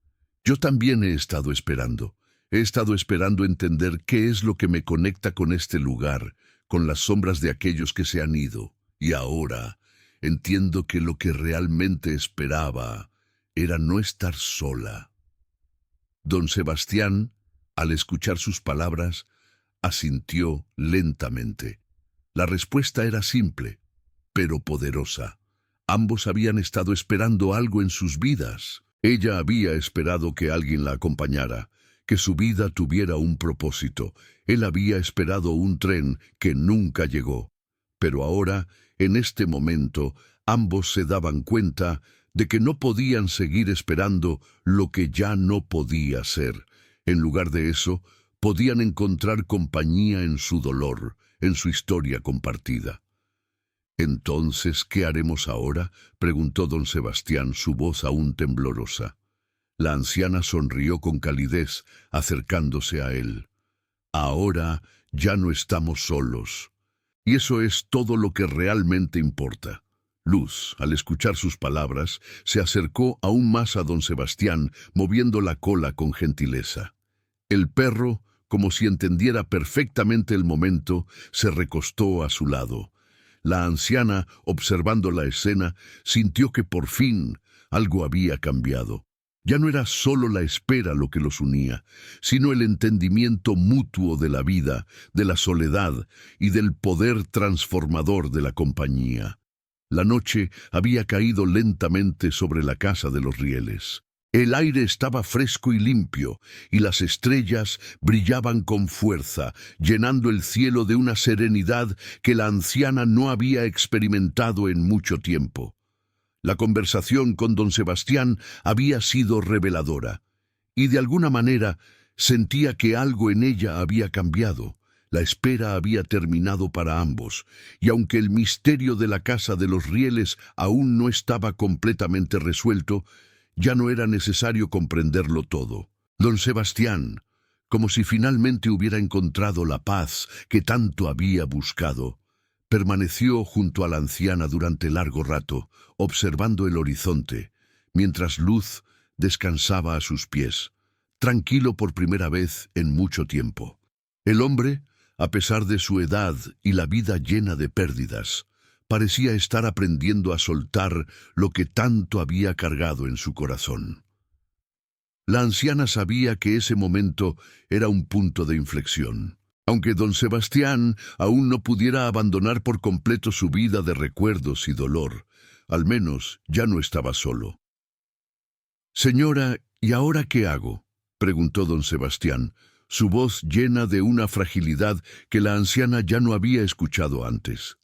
«Yo también he estado esperando. He estado esperando entender qué es lo que me conecta con este lugar, con las sombras de aquellos que se han ido. Y ahora entiendo que lo que realmente esperaba era no estar sola». Don Sebastián, al escuchar sus palabras, asintió lentamente. La respuesta era simple, pero poderosa. Ambos habían estado esperando algo en sus vidas. Ella había esperado que alguien la acompañara, que su vida tuviera un propósito. Él había esperado un tren que nunca llegó. Pero ahora, en este momento, ambos se daban cuenta de que no podían seguir esperando lo que ya no podía ser. En lugar de eso, podían encontrar compañía en su dolor, en su historia compartida. «Entonces, ¿qué haremos ahora?», preguntó don Sebastián, su voz aún temblorosa. La anciana sonrió con calidez, acercándose a él. «Ahora ya no estamos solos. Y eso es todo lo que realmente importa». Luz, al escuchar sus palabras, se acercó aún más a don Sebastián, moviendo la cola con gentileza. El perro, como si entendiera perfectamente el momento, se recostó a su lado. La anciana, observando la escena, sintió que por fin algo había cambiado. Ya no era solo la espera lo que los unía, sino el entendimiento mutuo de la vida, de la soledad y del poder transformador de la compañía. La noche había caído lentamente sobre la casa de los Rieles. El aire estaba fresco y limpio, y las estrellas brillaban con fuerza, llenando el cielo de una serenidad que la anciana no había experimentado en mucho tiempo. La conversación con don Sebastián había sido reveladora, y de alguna manera sentía que algo en ella había cambiado. La espera había terminado para ambos, y aunque el misterio de la casa de los Rieles aún no estaba completamente resuelto, ya no era necesario comprenderlo todo. Don Sebastián, como si finalmente hubiera encontrado la paz que tanto había buscado, permaneció junto a la anciana durante largo rato, observando el horizonte, mientras Luz descansaba a sus pies, tranquilo por primera vez en mucho tiempo. El hombre, a pesar de su edad y la vida llena de pérdidas, parecía estar aprendiendo a soltar lo que tanto había cargado en su corazón. La anciana sabía que ese momento era un punto de inflexión. Aunque don Sebastián aún no pudiera abandonar por completo su vida de recuerdos y dolor, al menos ya no estaba solo. «Señora, ¿y ahora qué hago?», preguntó don Sebastián, su voz llena de una fragilidad que la anciana ya no había escuchado antes.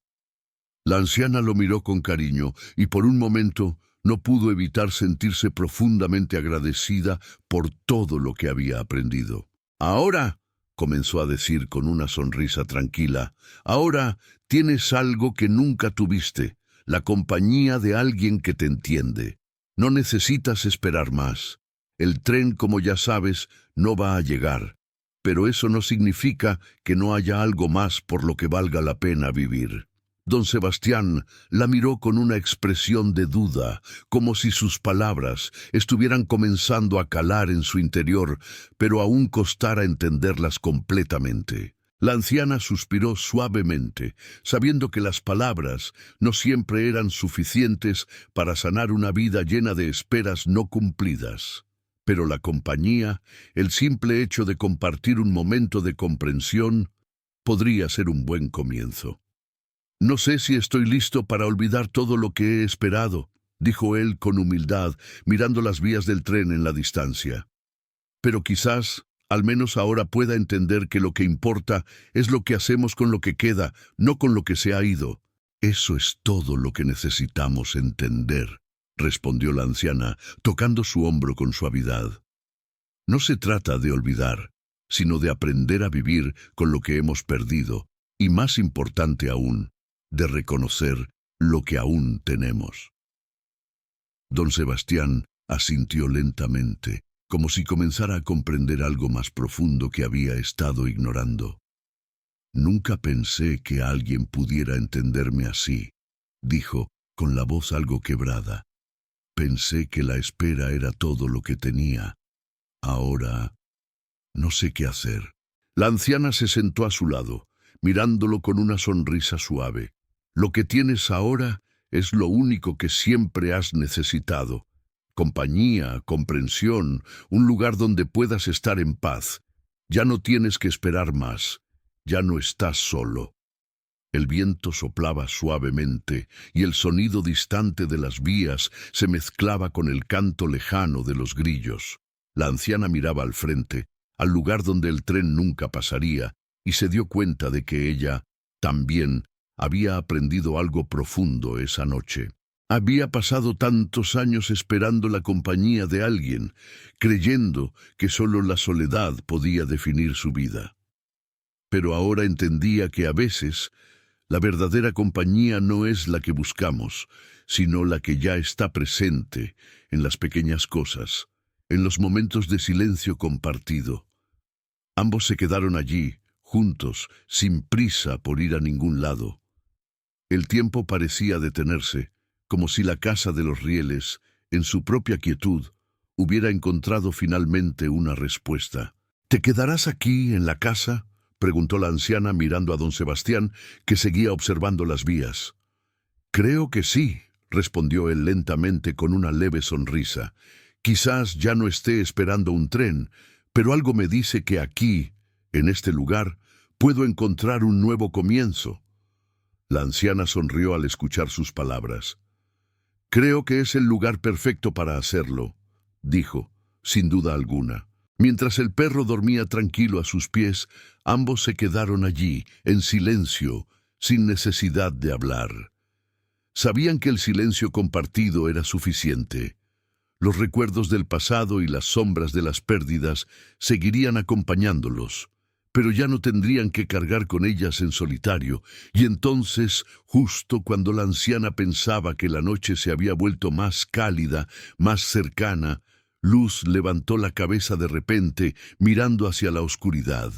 La anciana lo miró con cariño y por un momento no pudo evitar sentirse profundamente agradecida por todo lo que había aprendido. «Ahora», comenzó a decir con una sonrisa tranquila, «ahora tienes algo que nunca tuviste, la compañía de alguien que te entiende. No necesitas esperar más. El tren, como ya sabes, no va a llegar, pero eso no significa que no haya algo más por lo que valga la pena vivir». Don Sebastián la miró con una expresión de duda, como si sus palabras estuvieran comenzando a calar en su interior, pero aún costara entenderlas completamente. La anciana suspiró suavemente, sabiendo que las palabras no siempre eran suficientes para sanar una vida llena de esperas no cumplidas. Pero la compañía, el simple hecho de compartir un momento de comprensión, podría ser un buen comienzo. «No sé si estoy listo para olvidar todo lo que he esperado», dijo él con humildad, mirando las vías del tren en la distancia. «Pero quizás, al menos ahora pueda entender que lo que importa es lo que hacemos con lo que queda, no con lo que se ha ido». «Eso es todo lo que necesitamos entender», respondió la anciana, tocando su hombro con suavidad. «No se trata de olvidar, sino de aprender a vivir con lo que hemos perdido, y más importante aún, de reconocer lo que aún tenemos». Don Sebastián asintió lentamente, como si comenzara a comprender algo más profundo que había estado ignorando. «Nunca pensé que alguien pudiera entenderme así», dijo, con la voz algo quebrada. «Pensé que la espera era todo lo que tenía. Ahora no sé qué hacer». La anciana se sentó a su lado, mirándolo con una sonrisa suave. «Lo que tienes ahora es lo único que siempre has necesitado. Compañía, comprensión, un lugar donde puedas estar en paz. Ya no tienes que esperar más. ya no estás solo. El viento soplaba suavemente y el sonido distante de las vías se mezclaba con el canto lejano de los grillos. La anciana miraba al frente, al lugar donde el tren nunca pasaría, y se dio cuenta de que ella, también, había aprendido algo profundo esa noche. Había pasado tantos años esperando la compañía de alguien, creyendo que solo la soledad podía definir su vida. Pero ahora entendía que a veces la verdadera compañía no es la que buscamos, sino la que ya está presente en las pequeñas cosas, en los momentos de silencio compartido. Ambos se quedaron allí, juntos, sin prisa por ir a ningún lado. El tiempo parecía detenerse, como si la casa de los rieles, en su propia quietud, hubiera encontrado finalmente una respuesta. ¿Te quedarás aquí, en la casa?, preguntó la anciana mirando a don Sebastián, que seguía observando las vías. «Creo que sí», respondió él lentamente con una leve sonrisa. «Quizás ya no esté esperando un tren, pero algo me dice que aquí, en este lugar, puedo encontrar un nuevo comienzo». La anciana sonrió al escuchar sus palabras. «Creo que es el lugar perfecto para hacerlo», dijo, sin duda alguna. Mientras el perro dormía tranquilo a sus pies, ambos se quedaron allí, en silencio, sin necesidad de hablar. Sabían que el silencio compartido era suficiente. Los recuerdos del pasado y las sombras de las pérdidas seguirían acompañándolos, pero ya no tendrían que cargar con ellas en solitario, y entonces, justo cuando la anciana pensaba que la noche se había vuelto más cálida, más cercana, Luz levantó la cabeza de repente, mirando hacia la oscuridad.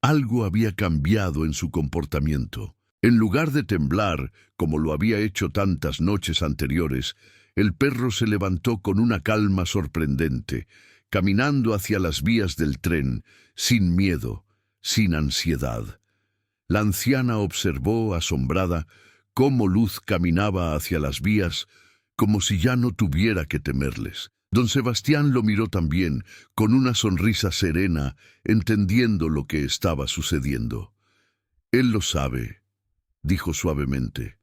Algo había cambiado en su comportamiento. En lugar de temblar, como lo había hecho tantas noches anteriores, el perro se levantó con una calma sorprendente, caminando hacia las vías del tren, sin miedo, sin ansiedad. La anciana observó, asombrada, cómo Luz caminaba hacia las vías, como si ya no tuviera que temerles. Don Sebastián lo miró también, con una sonrisa serena, entendiendo lo que estaba sucediendo. «Él lo sabe», dijo suavemente.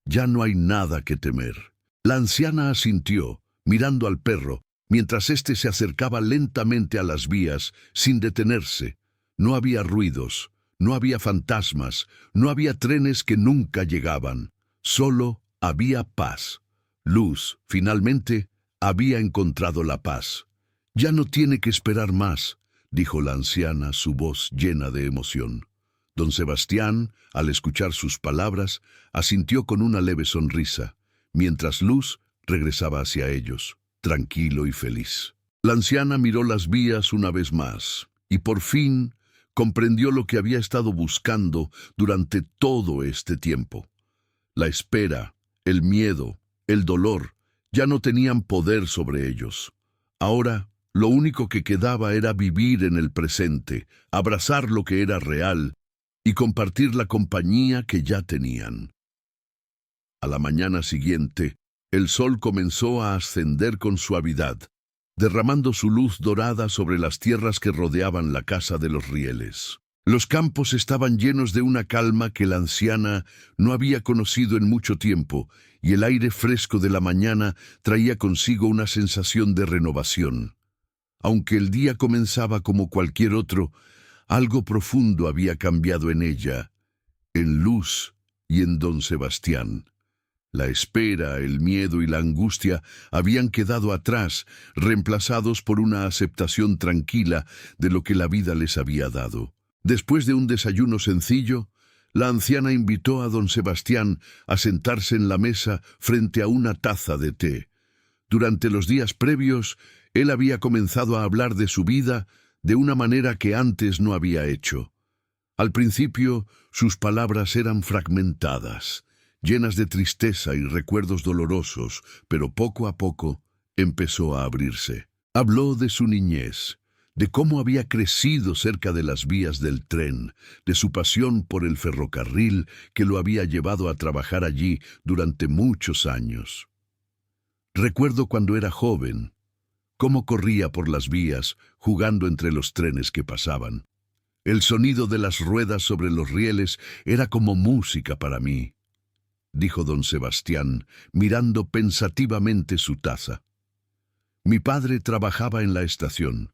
«Ya no hay nada que temer». La anciana asintió, mirando al perro, mientras éste se acercaba lentamente a las vías, sin detenerse. No había ruidos, no había fantasmas, no había trenes que nunca llegaban. Solo había paz. Luz, finalmente, había encontrado la paz. «Ya no tiene que esperar más», dijo la anciana, su voz llena de emoción. Don Sebastián, al escuchar sus palabras, asintió con una leve sonrisa, mientras Luz regresaba hacia ellos, tranquilo y feliz. La anciana miró las vías una vez más, y por fin comprendió lo que había estado buscando durante todo este tiempo. La espera, el miedo, el dolor, ya no tenían poder sobre ellos. Ahora, lo único que quedaba era vivir en el presente, abrazar lo que era real y compartir la compañía que ya tenían. A la mañana siguiente, el sol comenzó a ascender con suavidad, derramando su luz dorada sobre las tierras que rodeaban la casa de los rieles. Los campos estaban llenos de una calma que la anciana no había conocido en mucho tiempo, y el aire fresco de la mañana traía consigo una sensación de renovación. Aunque el día comenzaba como cualquier otro, algo profundo había cambiado en ella, en Luz y en don Sebastián. La espera, el miedo y la angustia habían quedado atrás, reemplazados por una aceptación tranquila de lo que la vida les había dado. Después de un desayuno sencillo, la anciana invitó a don Sebastián a sentarse en la mesa frente a una taza de té. Durante los días previos, él había comenzado a hablar de su vida de una manera que antes no había hecho. Al principio, sus palabras eran fragmentadas, llenas de tristeza y recuerdos dolorosos, pero poco a poco empezó a abrirse. Habló de su niñez, de cómo había crecido cerca de las vías del tren, de su pasión por el ferrocarril que lo había llevado a trabajar allí durante muchos años. «Recuerdo cuando era joven, cómo corría por las vías, jugando entre los trenes que pasaban. El sonido de las ruedas sobre los rieles era como música para mí, dijo don Sebastián, mirando pensativamente su taza. Mi padre trabajaba en la estación.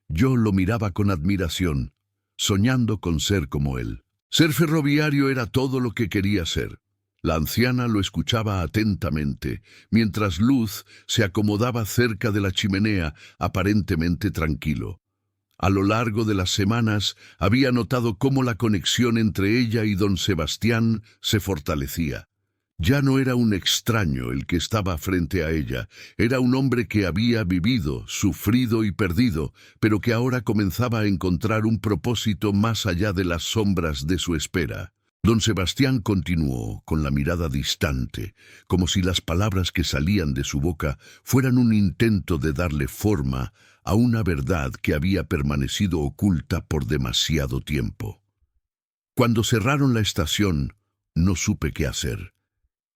Yo lo miraba con admiración, soñando con ser como él. Ser ferroviario era todo lo que quería ser. La anciana lo escuchaba atentamente, mientras Luz se acomodaba cerca de la chimenea, aparentemente tranquilo. A lo largo de las semanas había notado cómo la conexión entre ella y don Sebastián se fortalecía. Ya no era un extraño el que estaba frente a ella, era un hombre que había vivido, sufrido y perdido, pero que ahora comenzaba a encontrar un propósito más allá de las sombras de su espera. Don Sebastián continuó, con la mirada distante, como si las palabras que salían de su boca fueran un intento de darle forma a una verdad que había permanecido oculta por demasiado tiempo. Cuando cerraron la estación, no supe qué hacer.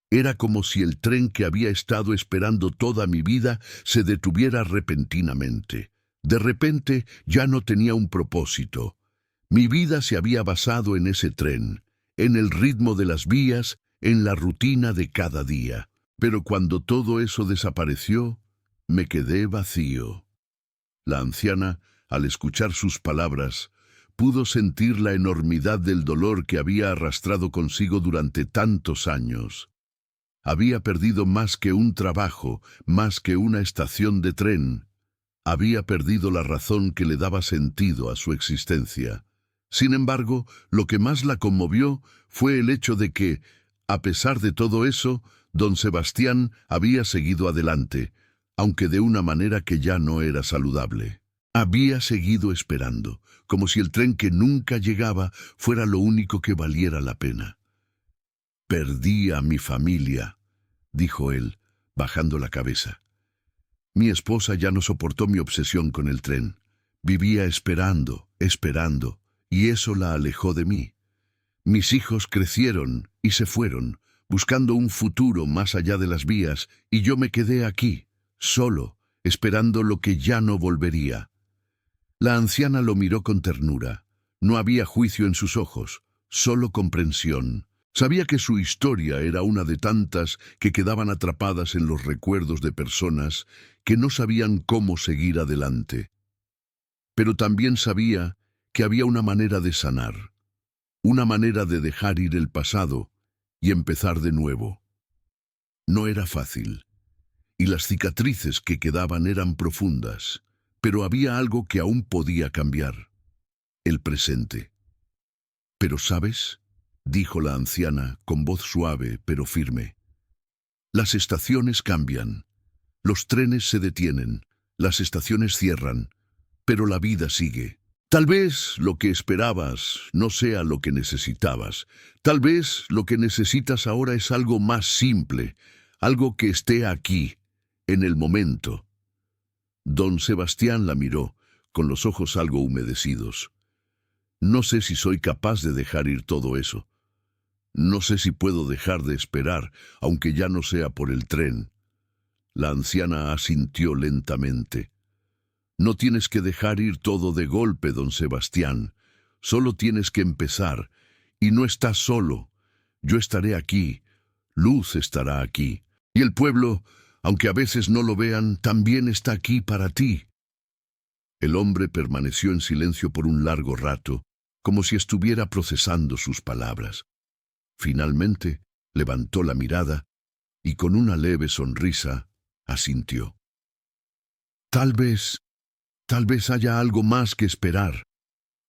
Era como si el tren que había estado esperando toda mi vida se detuviera repentinamente. De repente ya no tenía un propósito. Mi vida se había basado en ese tren, en el ritmo de las vías, en la rutina de cada día. Pero cuando todo eso desapareció, me quedé vacío. La anciana, al escuchar sus palabras, pudo sentir la enormidad del dolor que había arrastrado consigo durante tantos años. Había perdido más que un trabajo, más que una estación de tren. Había perdido la razón que le daba sentido a su existencia. Sin embargo, lo que más la conmovió fue el hecho de que, a pesar de todo eso, don Sebastián había seguido adelante, aunque de una manera que ya no era saludable. Había seguido esperando, como si el tren que nunca llegaba fuera lo único que valiera la pena. «Perdí a mi familia», dijo él, bajando la cabeza. Mi esposa ya no soportó mi obsesión con el tren. Vivía esperando, y eso la alejó de mí. Mis hijos crecieron y se fueron, buscando un futuro más allá de las vías, y yo me quedé aquí, solo, esperando lo que ya no volvería. La anciana lo miró con ternura. No había juicio en sus ojos, solo comprensión. Sabía que su historia era una de tantas que quedaban atrapadas en los recuerdos de personas que no sabían cómo seguir adelante. Pero también sabía que había una manera de sanar, una manera de dejar ir el pasado y empezar de nuevo. No era fácil, y las cicatrices que quedaban eran profundas, pero había algo que aún podía cambiar: el presente. «Pero, ¿sabes?», dijo la anciana con voz suave pero firme. «Las estaciones cambian, los trenes se detienen, las estaciones cierran, pero la vida sigue. Tal vez lo que esperabas no sea lo que necesitabas. Tal vez lo que necesitas ahora es algo más simple, algo que esté aquí, en el momento». Don Sebastián la miró, con los ojos algo humedecidos. «No sé si soy capaz de dejar ir todo eso. No sé si puedo dejar de esperar, aunque ya no sea por el tren». La anciana asintió lentamente. «No tienes que dejar ir todo de golpe, don Sebastián. Solo tienes que empezar. Y no estás solo. Yo estaré aquí. Luz estará aquí. Y el pueblo, aunque a veces no lo vean, también está aquí para ti». El hombre permaneció en silencio por un largo rato, como si estuviera procesando sus palabras. Finalmente, levantó la mirada y con una leve sonrisa asintió. Tal vez haya algo más que esperar,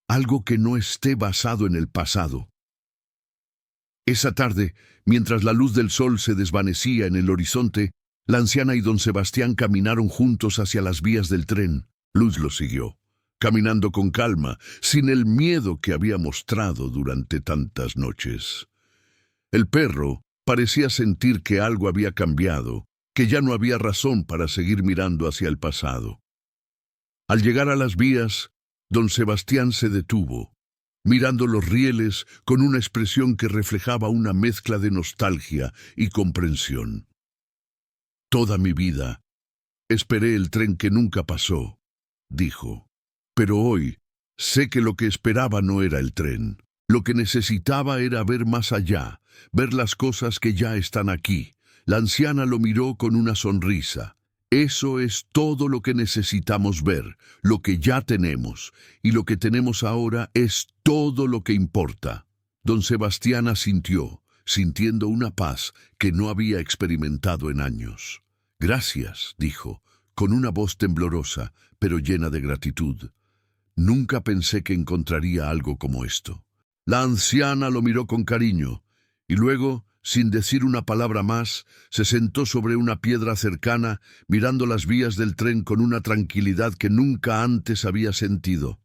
algo que no esté basado en el pasado». Esa tarde, mientras la luz del sol se desvanecía en el horizonte, la anciana y don Sebastián caminaron juntos hacia las vías del tren. Luz los siguió, caminando con calma, sin el miedo que había mostrado durante tantas noches. El perro parecía sentir que algo había cambiado, que ya no había razón para seguir mirando hacia el pasado. Al llegar a las vías, don Sebastián se detuvo, mirando los rieles con una expresión que reflejaba una mezcla de nostalgia y comprensión. «Toda mi vida esperé el tren que nunca pasó», dijo. «Pero hoy Sé que lo que esperaba no era el tren. Lo que necesitaba era ver más allá, ver las cosas que ya están aquí. La anciana lo miró con una sonrisa. Eso es todo lo que necesitamos ver, lo que ya tenemos, y lo que tenemos ahora es todo lo que importa. Don Sebastián asintió, sintiendo una paz que no había experimentado en años. Gracias, dijo, con una voz temblorosa, pero llena de gratitud. Nunca pensé que encontraría algo como esto. La anciana lo miró con cariño, y luego, sin decir una palabra más, se sentó sobre una piedra cercana, mirando las vías del tren con una tranquilidad que nunca antes había sentido.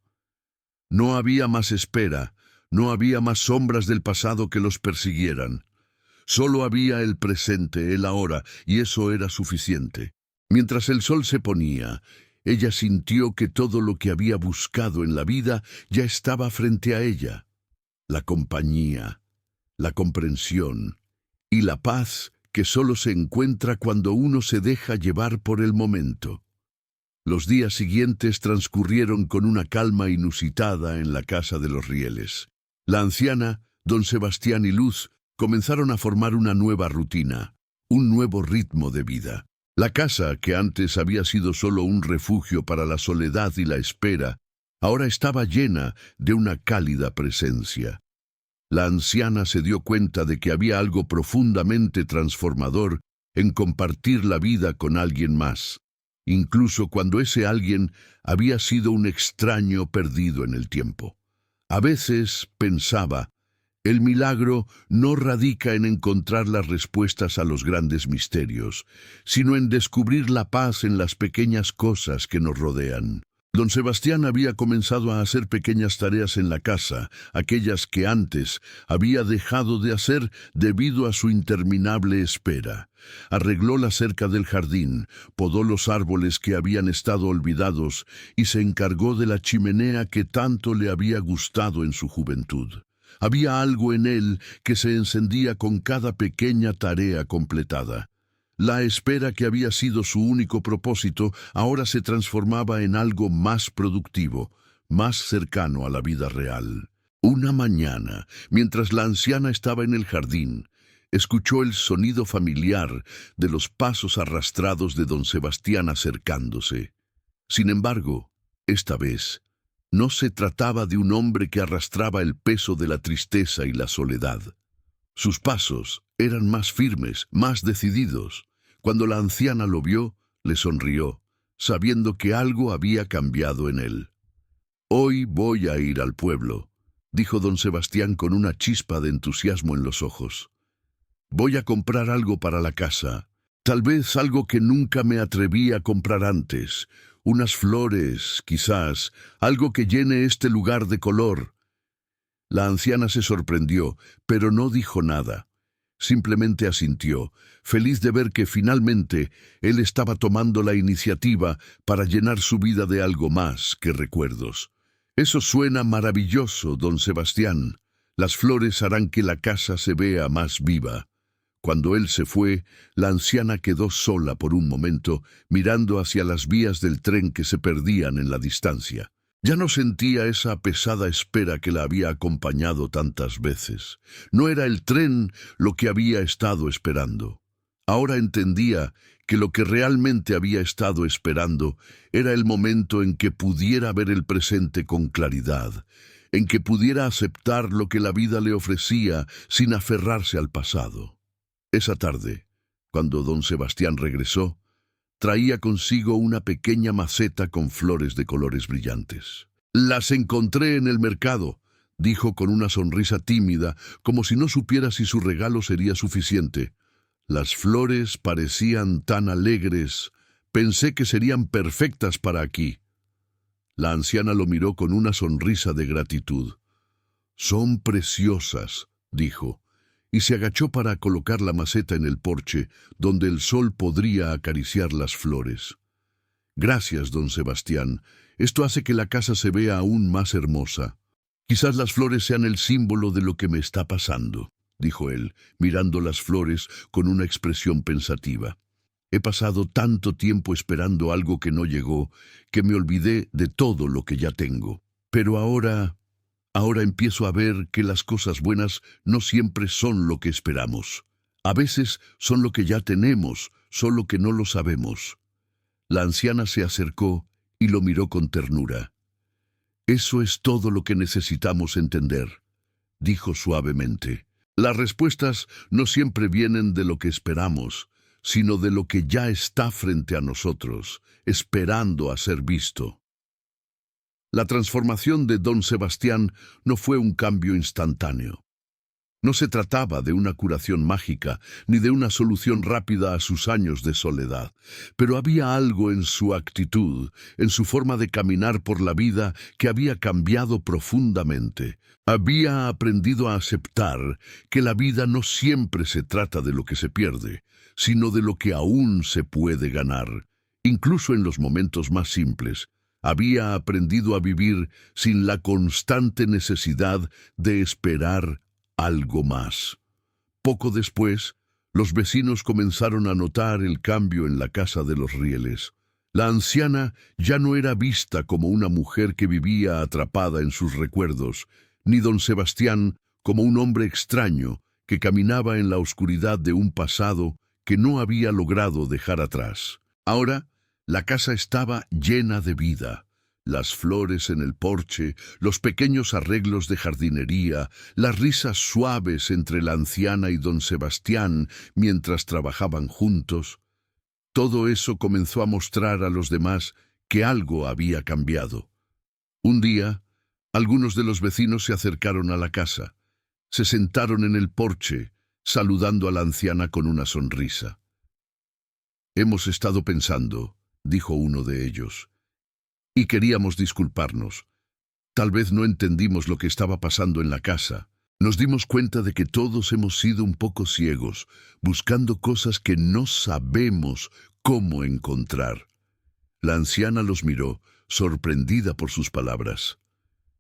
No había más espera, no había más sombras del pasado que los persiguieran. Solo había el presente, el ahora, y eso era suficiente. Mientras el sol se ponía, ella sintió que todo lo que había buscado en la vida ya estaba frente a ella. La compañía, la comprensión y la paz que solo se encuentra cuando uno se deja llevar por el momento. Los días siguientes transcurrieron con una calma inusitada en la casa de los Rieles. La anciana, don Sebastián y Luz comenzaron a formar una nueva rutina, un nuevo ritmo de vida. La casa, que antes había sido solo un refugio para la soledad y la espera, ahora estaba llena de una cálida presencia. La anciana se dio cuenta de que había algo profundamente transformador en compartir la vida con alguien más, incluso cuando ese alguien había sido un extraño perdido en el tiempo. A veces pensaba, el milagro no radica en encontrar las respuestas a los grandes misterios, sino en descubrir la paz en las pequeñas cosas que nos rodean. Don Sebastián había comenzado a hacer pequeñas tareas en la casa, aquellas que antes había dejado de hacer debido a su interminable espera. Arregló la cerca del jardín, podó los árboles que habían estado olvidados y se encargó de la chimenea que tanto le había gustado en su juventud. Había algo en él que se encendía con cada pequeña tarea completada. La espera, que había sido su único propósito, ahora se transformaba en algo más productivo, más cercano a la vida real. Una mañana, mientras la anciana estaba en el jardín, escuchó el sonido familiar de los pasos arrastrados de don Sebastián acercándose. Sin embargo, esta vez, no se trataba de un hombre que arrastraba el peso de la tristeza y la soledad. Sus pasos eran más firmes, más decididos. Cuando la anciana lo vio, le sonrió, sabiendo que algo había cambiado en él. «Hoy voy a ir al pueblo», dijo don Sebastián con una chispa de entusiasmo en los ojos. «Voy a comprar algo para la casa, tal vez algo que nunca me atreví a comprar antes, unas flores, quizás, algo que llene este lugar de color». La anciana se sorprendió, pero no dijo nada. Simplemente asintió, feliz de ver que finalmente él estaba tomando la iniciativa para llenar su vida de algo más que recuerdos. «Eso suena maravilloso, don Sebastián. Las flores harán que la casa se vea más viva». Cuando él se fue, la anciana quedó sola por un momento, mirando hacia las vías del tren que se perdían en la distancia. Ya no sentía esa pesada espera que la había acompañado tantas veces. No era el tren lo que había estado esperando. Ahora entendía que lo que realmente había estado esperando era el momento en que pudiera ver el presente con claridad, en que pudiera aceptar lo que la vida le ofrecía sin aferrarse al pasado. Esa tarde, cuando don Sebastián regresó, traía consigo una pequeña maceta con flores de colores brillantes. «Las encontré en el mercado», dijo con una sonrisa tímida, como si no supiera si su regalo sería suficiente. «Las flores parecían tan alegres. Pensé que serían perfectas para aquí». La anciana lo miró con una sonrisa de gratitud. «Son preciosas», dijo, y se agachó para colocar la maceta en el porche, donde el sol podría acariciar las flores. «Gracias, don Sebastián. Esto hace que la casa se vea aún más hermosa. Quizás las flores sean el símbolo de lo que me está pasando», dijo él, mirando las flores con una expresión pensativa. «He pasado tanto tiempo esperando algo que no llegó, que me olvidé de todo lo que ya tengo». Pero ahora empiezo a ver que las cosas buenas no siempre son lo que esperamos. A veces son lo que ya tenemos, solo que no lo sabemos. La anciana se acercó y lo miró con ternura. Eso es todo lo que necesitamos entender, dijo suavemente. Las respuestas no siempre vienen de lo que esperamos, sino de lo que ya está frente a nosotros, esperando a ser visto. La transformación de don Sebastián no fue un cambio instantáneo. No se trataba de una curación mágica, ni de una solución rápida a sus años de soledad, pero había algo en su actitud, en su forma de caminar por la vida, que había cambiado profundamente. Había aprendido a aceptar que la vida no siempre se trata de lo que se pierde, sino de lo que aún se puede ganar, incluso en los momentos más simples. Había aprendido a vivir sin la constante necesidad de esperar algo más. Poco después, los vecinos comenzaron a notar el cambio en la casa de los Rieles. La anciana ya no era vista como una mujer que vivía atrapada en sus recuerdos, ni don Sebastián como un hombre extraño que caminaba en la oscuridad de un pasado que no había logrado dejar atrás. Ahora, la casa estaba llena de vida. Las flores en el porche, los pequeños arreglos de jardinería, las risas suaves entre la anciana y don Sebastián mientras trabajaban juntos. Todo eso comenzó a mostrar a los demás que algo había cambiado. Un día, algunos de los vecinos se acercaron a la casa. Se sentaron en el porche, saludando a la anciana con una sonrisa. «Hemos estado pensando», dijo uno de ellos, «y queríamos disculparnos. Tal vez no entendimos lo que estaba pasando en la casa. Nos dimos cuenta de que todos hemos sido un poco ciegos, buscando cosas que no sabemos cómo encontrar». La anciana los miró, sorprendida por sus palabras.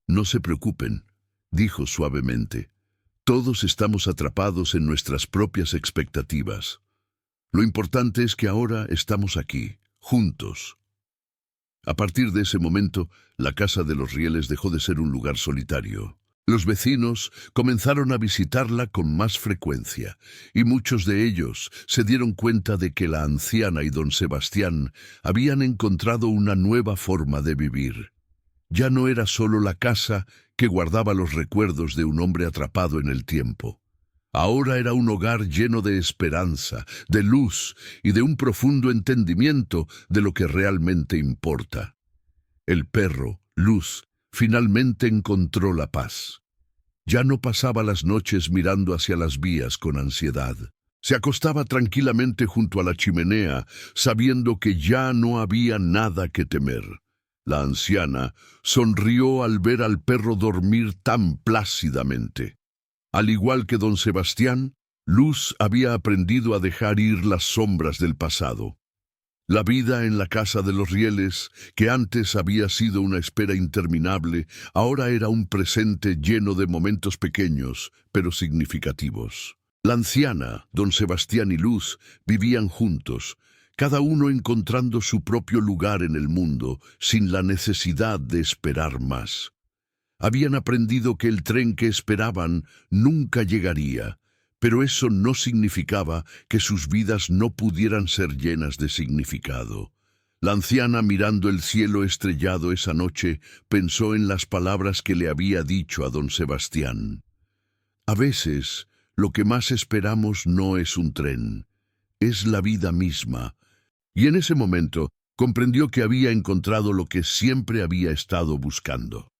«No se preocupen», dijo suavemente. «Todos estamos atrapados en nuestras propias expectativas. Lo importante es que ahora estamos aquí, juntos». A partir de ese momento, la casa de los Rieles dejó de ser un lugar solitario. Los vecinos comenzaron a visitarla con más frecuencia, y muchos de ellos se dieron cuenta de que la anciana y don Sebastián habían encontrado una nueva forma de vivir. Ya no era solo la casa que guardaba los recuerdos de un hombre atrapado en el tiempo. Ahora era un hogar lleno de esperanza, de luz y de un profundo entendimiento de lo que realmente importa. El perro, Luz, finalmente encontró la paz. Ya no pasaba las noches mirando hacia las vías con ansiedad. Se acostaba tranquilamente junto a la chimenea, sabiendo que ya no había nada que temer. La anciana sonrió al ver al perro dormir tan plácidamente. Al igual que don Sebastián, Luz había aprendido a dejar ir las sombras del pasado. La vida en la casa de los Rieles, que antes había sido una espera interminable, ahora era un presente lleno de momentos pequeños, pero significativos. La anciana, don Sebastián y Luz vivían juntos, cada uno encontrando su propio lugar en el mundo, sin la necesidad de esperar más. Habían aprendido que el tren que esperaban nunca llegaría, pero eso no significaba que sus vidas no pudieran ser llenas de significado. La anciana, mirando el cielo estrellado esa noche, pensó en las palabras que le había dicho a don Sebastián. A veces, lo que más esperamos no es un tren, es la vida misma. Y en ese momento comprendió que había encontrado lo que siempre había estado buscando.